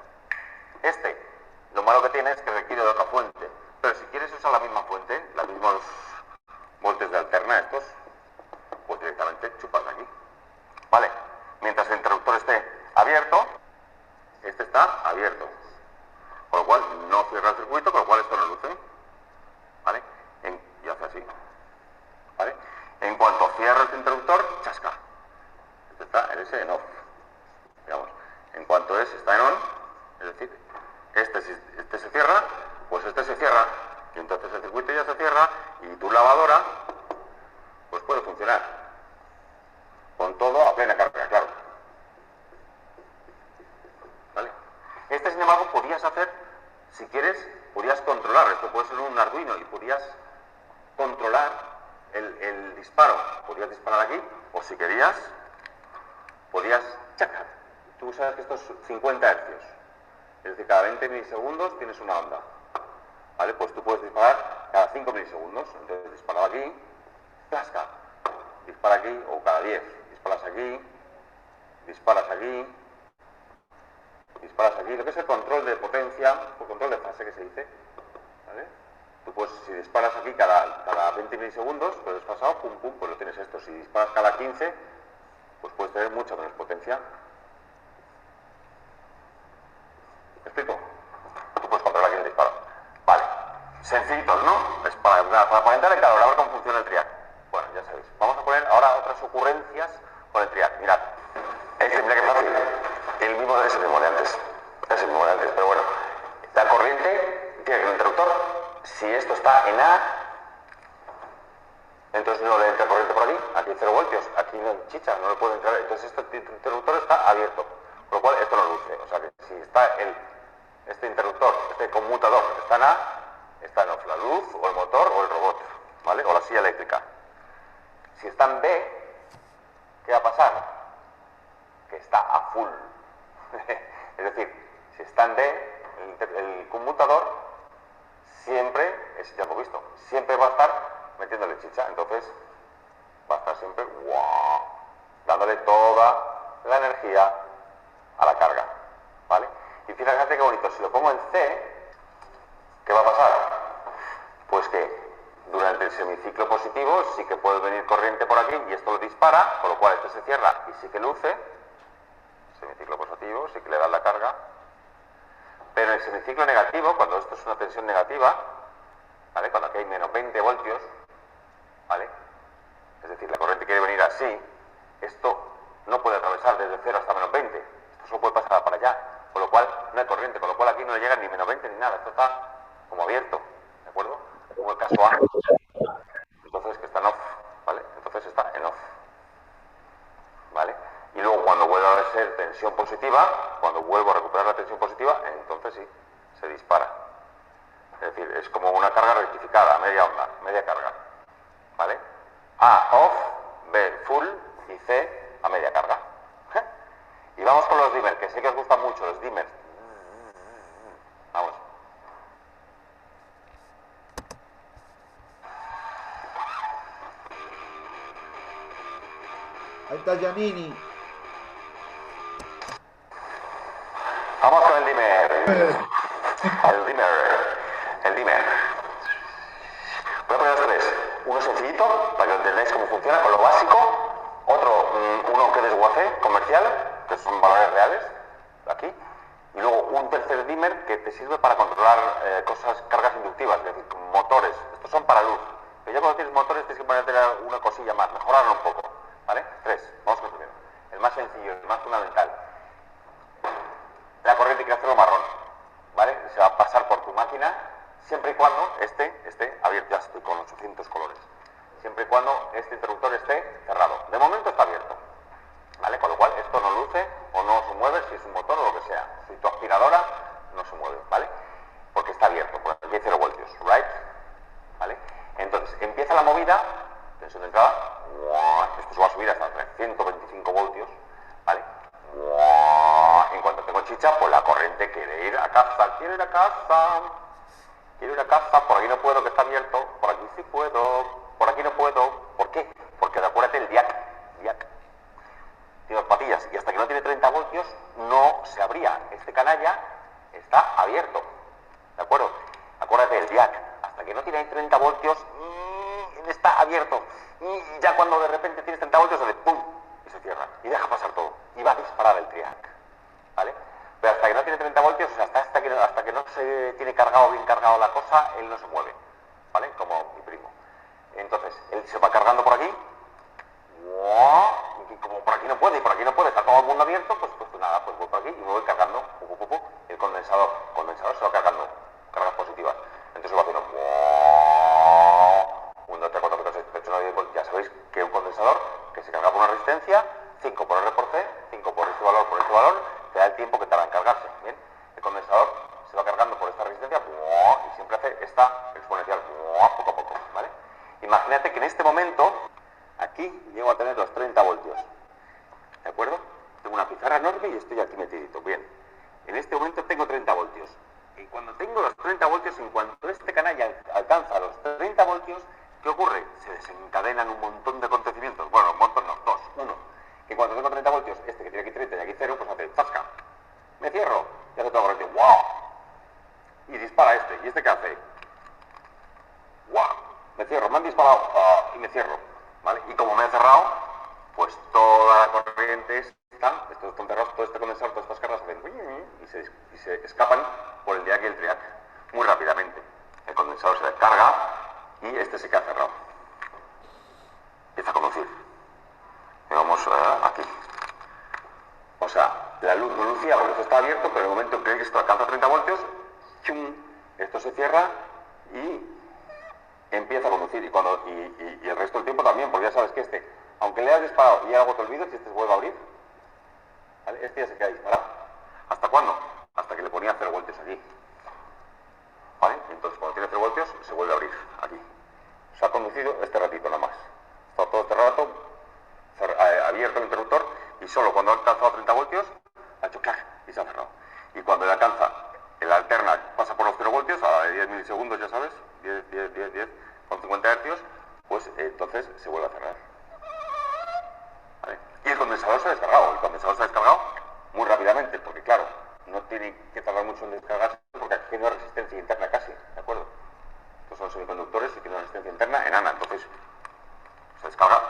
Lo malo que tiene es que requiere de otra fuente. Pero si quieres usar la misma fuente, los mismos voltios de alterna estos, pues directamente chupas de aquí. Vale, mientras el interruptor esté abierto, este está abierto. Con lo cual no cierra el circuito, con lo cual esto no luce. ¿Vale? Y hace así. ¿Vale? En cuanto cierra el interruptor, chasca. Este está en ese en off. Digamos. En cuanto está en on, es decir, este se cierra, pues este se cierra. Y entonces el circuito ya se cierra y tu lavadora pues puede funcionar. Con todo a plena carga, claro. ¿Vale? Sin embargo, podías hacer, si quieres, podías controlar. Esto puede ser un Arduino y podías controlar el disparo. Podías disparar aquí, o si querías, podías chacar. Tú sabes que esto es 50 hercios. Es decir, cada 20 milisegundos tienes una onda. ¿Vale? Pues tú puedes disparar cada 5 milisegundos. Entonces disparas aquí, plasca. Dispara aquí, o cada 10. Disparas aquí, disparas aquí, disparas aquí. Lo que es el control de potencia, o control de fase que se dice. ¿Vale? Tú puedes, si disparas aquí cada 20 milisegundos, pues desfasado, pum, pum, pues lo tienes esto. Si disparas cada 15, pues puedes tener mucha menos potencia. ¿Me explico? Tú puedes controlar aquí el disparo. Vale. Sencillitos, ¿no? Es para calentar el calor, a ver cómo funciona el triac. Bueno, ya sabéis. Vamos a poner ahora otras ocurrencias con el triac. Mirad. Mira que fácil. El mismo es el mismo de antes. Es el mismo de antes, pero bueno. La corriente tiene que un interruptor. Si esto está en A, entonces no le entra corriente por aquí. Aquí hay 0 voltios. Aquí no hay chicha, no le puede entrar. Entonces este interruptor está abierto. Con lo cual esto no luce. O sea que si está este interruptor, este conmutador está en A, está en off la luz, o el motor, o el robot, ¿vale? O la silla eléctrica. Si está en B, ¿qué va a pasar? Que está a full. Es decir, si está en D, el conmutador siempre, ya hemos visto, siempre va a estar metiéndole chicha. Entonces va a estar siempre ¡guau!, dándole toda la energía a la carga, ¿vale? Y fíjate qué bonito, si lo pongo en C, ¿qué va a pasar? Pues que durante el semiciclo positivo sí que puede venir corriente por aquí y esto lo dispara, con lo cual este se cierra y sí que luce. Semiciclo positivo, sí que le da la carga. Pero en el semiciclo negativo, cuando esto es una tensión negativa, ¿vale? Cuando aquí hay menos 20 voltios, ¿vale? Es decir, la corriente quiere venir así, esto no puede atravesar desde 0 hasta menos 20. Esto solo puede pasar para allá, con lo cual no hay corriente, con lo cual aquí no le llega ni menos 20 ni nada. Esto está como abierto, ¿de acuerdo? Como el caso A. Entonces, que está en off, ¿vale? Entonces está en off, ¿vale? Y luego cuando vuelva a ser tensión positiva, cuando vuelvo a recuperar la tensión positiva, entonces sí, se dispara. Es decir, es como una carga rectificada, media onda, media carga, ¿vale? A off, B full y C a media carga. Y vamos con los dimmers, que sé que os gustan mucho los dimmers. Vamos. Ahí está Giannini. Vamos con el dimmer. El dimmer. Voy a poner los tres. Uno sencillito, para que entendáis cómo funciona, con lo básico. Otro, uno que desguacé, comercial, que son valores reales, aquí. Y luego un tercer dimmer que te sirve para controlar cargas inductivas, es decir, motores. Estos son para luz. Pero ya cuando tienes motores tienes que ponerle una cosilla más, mejorarlo un poco. ¿vale? 3. Vamos con el primero. El más sencillo, el más fundamental. La corriente quiere hacerlo marrón, ¿vale? Se va a pasar por tu máquina siempre y cuando esté abierto. Ya estoy con 800 colores. Siempre y cuando este interruptor esté cerrado. De momento está abierto, ¿vale? Con lo cual esto no luce o no se mueve si es un motor o lo que sea. Si tu aspiradora no se mueve, ¿vale? Porque está abierto, porque aquí hay 0 voltios, ¿right? ¿Vale? Entonces, empieza la movida, tensión de entrada, esto se va a subir hasta 125 voltios, ¿vale? En cuanto tengo chicha, pues la corriente quiere ir a casa, quiero ir a casa, por aquí no puedo, que está abierto, por aquí sí puedo, por aquí no puedo. ¿Por qué? Porque acuérdate el diac. Tiene dos patillas y hasta que no tiene 30 voltios no se abría. Este canalla está abierto, ¿de acuerdo? Acuérdate del diac, hasta que no tiene 30 voltios está abierto. Y ya cuando de repente tienes 30 voltios, hace ¡pum! Y se cierra y deja pasar todo y va a disparar el triac, ¿vale? Pero hasta que no tiene 30 voltios, o sea, hasta que no se tiene bien cargado la cosa, él no se mueve, ¿vale? Como mi primo. Entonces, él se va cargando por aquí, y como por aquí no puede, está todo el mundo abierto, pues nada, pues voy por aquí y me voy cargando, el condensador se va cargando, cargas positivas. Entonces va haciendo 1, 2, 3, 4, 5, 6, 7, 8, 9, 10 voltios. Ya sabéis que un condensador que se carga por una resistencia, 5 por R por C, 5 por este valor, te da el tiempo que tarda en cargarse, ¿bien? El condensador se va cargando por esta resistencia y siempre hace esta exponencial poco a poco, ¿vale? Imagínate que en este momento, aquí llego a tener los 30 voltios, ¿de acuerdo? Tengo una pizarra enorme y estoy aquí metidito, bien. En este momento tengo 30 voltios. Y cuando tengo los 30 voltios, en cuanto este canalla alcanza los 30 voltios, ¿qué ocurre? Se desencadenan un montón de acontecimientos. Bueno, un montón no, 2, 1. Que cuando tengo 30 voltios, este que tiene aquí 30 y aquí 0, pues hace ¡zasca! Me cierro y hace todo corriente. ¡Wow! Y dispara este. ¿Y este qué hace? ¡Wow! Me cierro, me han disparado y me cierro, ¿vale? Y como me he cerrado, pues toda la corriente está, estos están cerrados, todo este condensador, todas estas cargas hacen y se escapan por el diac y el triac muy rápidamente. El condensador se descarga y este se queda cerrado. Empieza a conducir. Y vamos aquí. O sea, la luz no lucía porque esto está abierto, pero en el momento que esto alcanza 30 voltios, ¡chum! Esto se cierra y empieza a conducir. Y el resto del tiempo también, porque ya sabes que aunque le hayas disparado y algo te olvides, si se vuelve a abrir, ¿vale? Este ya se queda disparado. ¿Hasta cuándo? Hasta que le ponía 0 voltios aquí. ¿Vale? Entonces cuando tiene 0 voltios se vuelve a abrir aquí. Se ha conducido este ratito nada más. Está todo este rato abierto el interruptor y solo cuando ha alcanzado 30 voltios ha hecho clac y se ha cerrado. Y cuando le alcanza el alterna, pasa por los 0 voltios a 10 milisegundos, ya sabes, 10 con 50 hercios, pues entonces se vuelve a cerrar. ¿Vale? Y el condensador se ha descargado. El condensador se ha descargado muy rápidamente, porque claro, no tiene que tardar mucho en descargarse porque aquí no hay resistencia interna casi, ¿de acuerdo? Estos son semiconductores y tienen una resistencia interna enana, entonces se descarga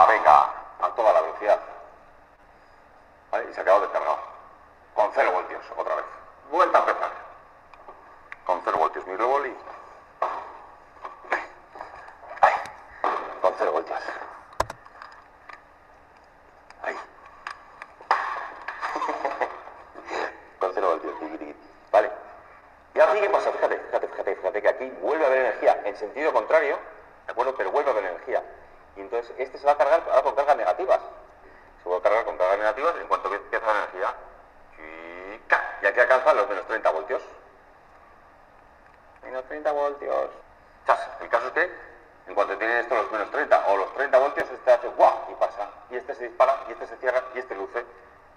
venga, a toda la velocidad. ¿Vale? Y se ha quedado descargado. Con 0 voltios, otra vez. Vuelta a empezar. Con 0 voltios mi global y... con 0 voltios. Ahí. Con 0 voltios. Vale. Y ahora sí, ¿qué pasa? Fíjate que aquí vuelve a haber energía en sentido contrario, ¿de acuerdo? Pero vuelve a haber energía. Y entonces este se va a cargar ahora con cargas negativas. Se va a cargar con cargas negativas en cuanto empieza la energía. Y aquí alcanza los menos 30 voltios. Menos 30 voltios. ¡Chas! El caso es que en cuanto tiene esto los menos 30 o los 30 voltios, este hace ¡guau! Y pasa. Y este se dispara, y este se cierra, y este luce.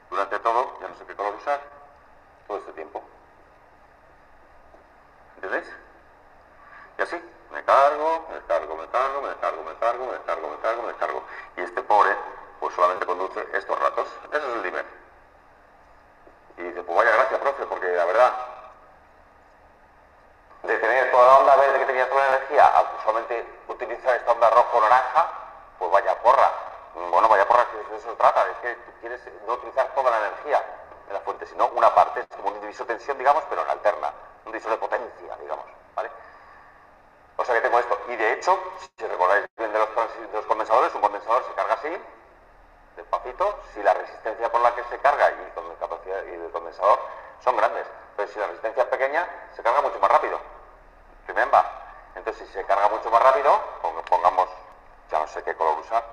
Durante todo, ya no sé qué color usar, todo este tiempo. ¿Entendéis? Y así, me cargo. Y este pobre, pues solamente conduce estos ratos. Eso es el dimmer. Y dice, pues vaya gracias, profe, porque la verdad, de tener toda la onda verde que tenía toda la energía, a solamente utilizar esta onda rojo-naranja, pues vaya porra. Bueno, vaya porra, que de eso se trata, es que tú quieres no utilizar toda la energía de la fuente, sino una parte, es como un divisor de tensión, digamos, pero en alterna, un divisor de potencia, digamos, ¿vale? O sea que tengo esto, y de hecho, si recordáis bien de los condensadores, un condensador se carga así, despacito, si la resistencia por la que se carga y con la capacidad y el condensador son grandes, pero si la resistencia es pequeña, se carga mucho más rápido. Remember. Entonces, si se carga mucho más rápido, pongamos, ya no sé qué color usar,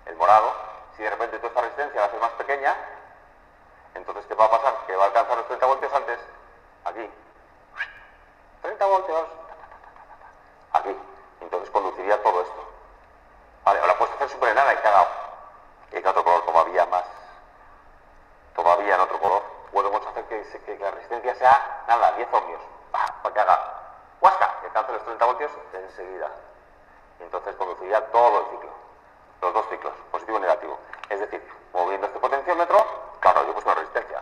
el morado, si de repente toda esta resistencia la hace más pequeña, entonces, ¿qué va a pasar? Que va a alcanzar los 30 voltios antes, aquí. 30 voltios, aquí. Entonces conduciría todo esto. Vale, o la puedes hacer súper enana y que otro color todavía en otro color. Podemos hacer que la resistencia sea, nada, 10 ohmios, para que haga huasca, que alcance los 30 voltios enseguida. Y entonces conduciría todo el ciclo, los dos ciclos, positivo y negativo. Es decir, moviendo este potenciómetro, claro, yo he puesto una resistencia.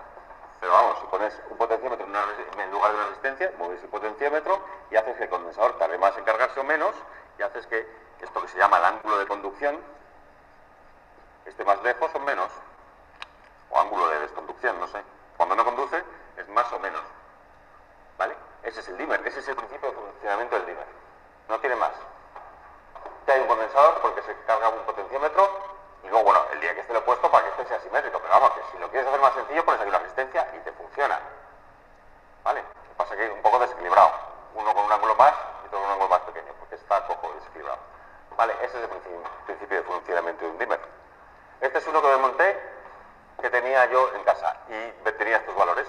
Pero vamos, si pones un potenciómetro en lugar de una resistencia, mueves el potenciómetro y haces que el condensador tarde más en cargarse o menos, y haces que esto que se llama el ángulo de conducción esté más lejos o menos, o ángulo de desconducción, no sé. Cuando no conduce es más o menos, ¿vale? Ese es el dimmer, ese es el principio de funcionamiento del dimmer. No tiene más. Que hay un condensador porque se carga un potenciómetro y luego, bueno, el día que esté lo he puesto para que este sea simétrico, pero vamos, que si lo quieres hacer más sencillo pones aquí una resistencia y te funciona, ¿vale? Lo que pasa es que es un poco desequilibrado, uno con un ángulo más y otro con un ángulo más pequeño, porque está cojo desequilibrado, ¿vale? Ese es el principio de funcionamiento de un dimmer. Este es uno que me monté, que tenía yo en casa y tenía estos valores.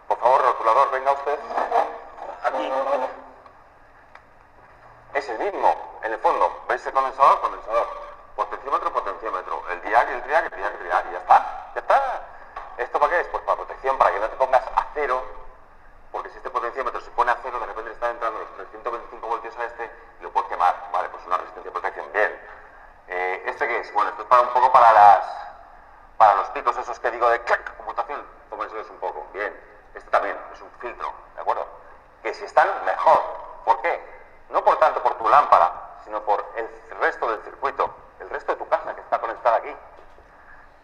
Por favor, rotulador, venga usted aquí. Es el mismo, en el fondo. ¿Veis el condensador? Condensador. Potenciómetro, potenciómetro. El diag, el triag, el triag, el triag. Y ya está. Ya está. ¿Esto para qué es? Pues para protección, para que no te pongas a cero. Porque si este potenciómetro se pone a cero, de repente le están entrando los 325 voltios a este y lo puedes quemar. Vale, pues una resistencia de protección. Bien. ¿Este qué es? Bueno, esto es para un poco para los picos esos que digo de conmutación. Tómenselos un poco. Bien. Este también es un filtro, ¿de acuerdo? Que si están, mejor. ¿Por qué? No por tanto por tu lámpara, sino por el resto del circuito, el resto de tu casa que está conectada aquí.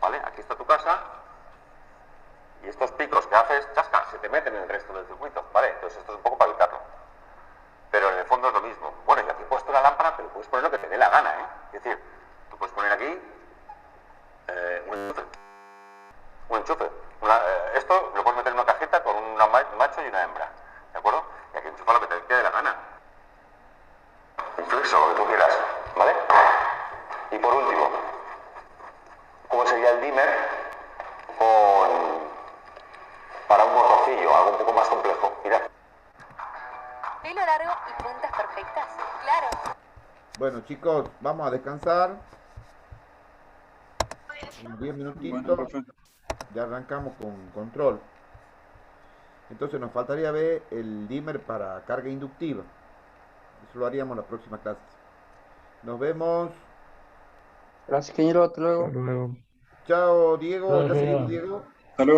¿Vale? Aquí está tu casa y estos picos que haces, chasca, se te meten en el resto del circuito, ¿vale? Entonces esto es un poco para evitarlo. Pero en el fondo es lo mismo. Bueno, y aquí he puesto la lámpara, pero puedes poner lo que te dé la gana, ¿eh? Es decir, tú puedes poner aquí un enchufe. Esto lo puedes meter en una cajita con un macho y una hembra, ¿de acuerdo? Y aquí enchufa lo que te quede la gana. Inflexo, lo que tú quieras, ¿vale? Y por último, ¿cómo sería el dimmer para un borrocillo, algo un poco más complejo? Mirad. Pelo largo y puntas perfectas, claro. Bueno, chicos, vamos a descansar. En 10 minutitos ya arrancamos con control. Entonces nos faltaría ver el dimmer para carga inductiva. Eso lo haríamos en la próxima clase. Nos vemos. Gracias, ingeniero. Hasta luego. Hasta luego. Chao, Diego. Chao, ¿Ya seguimos, Diego. Diego?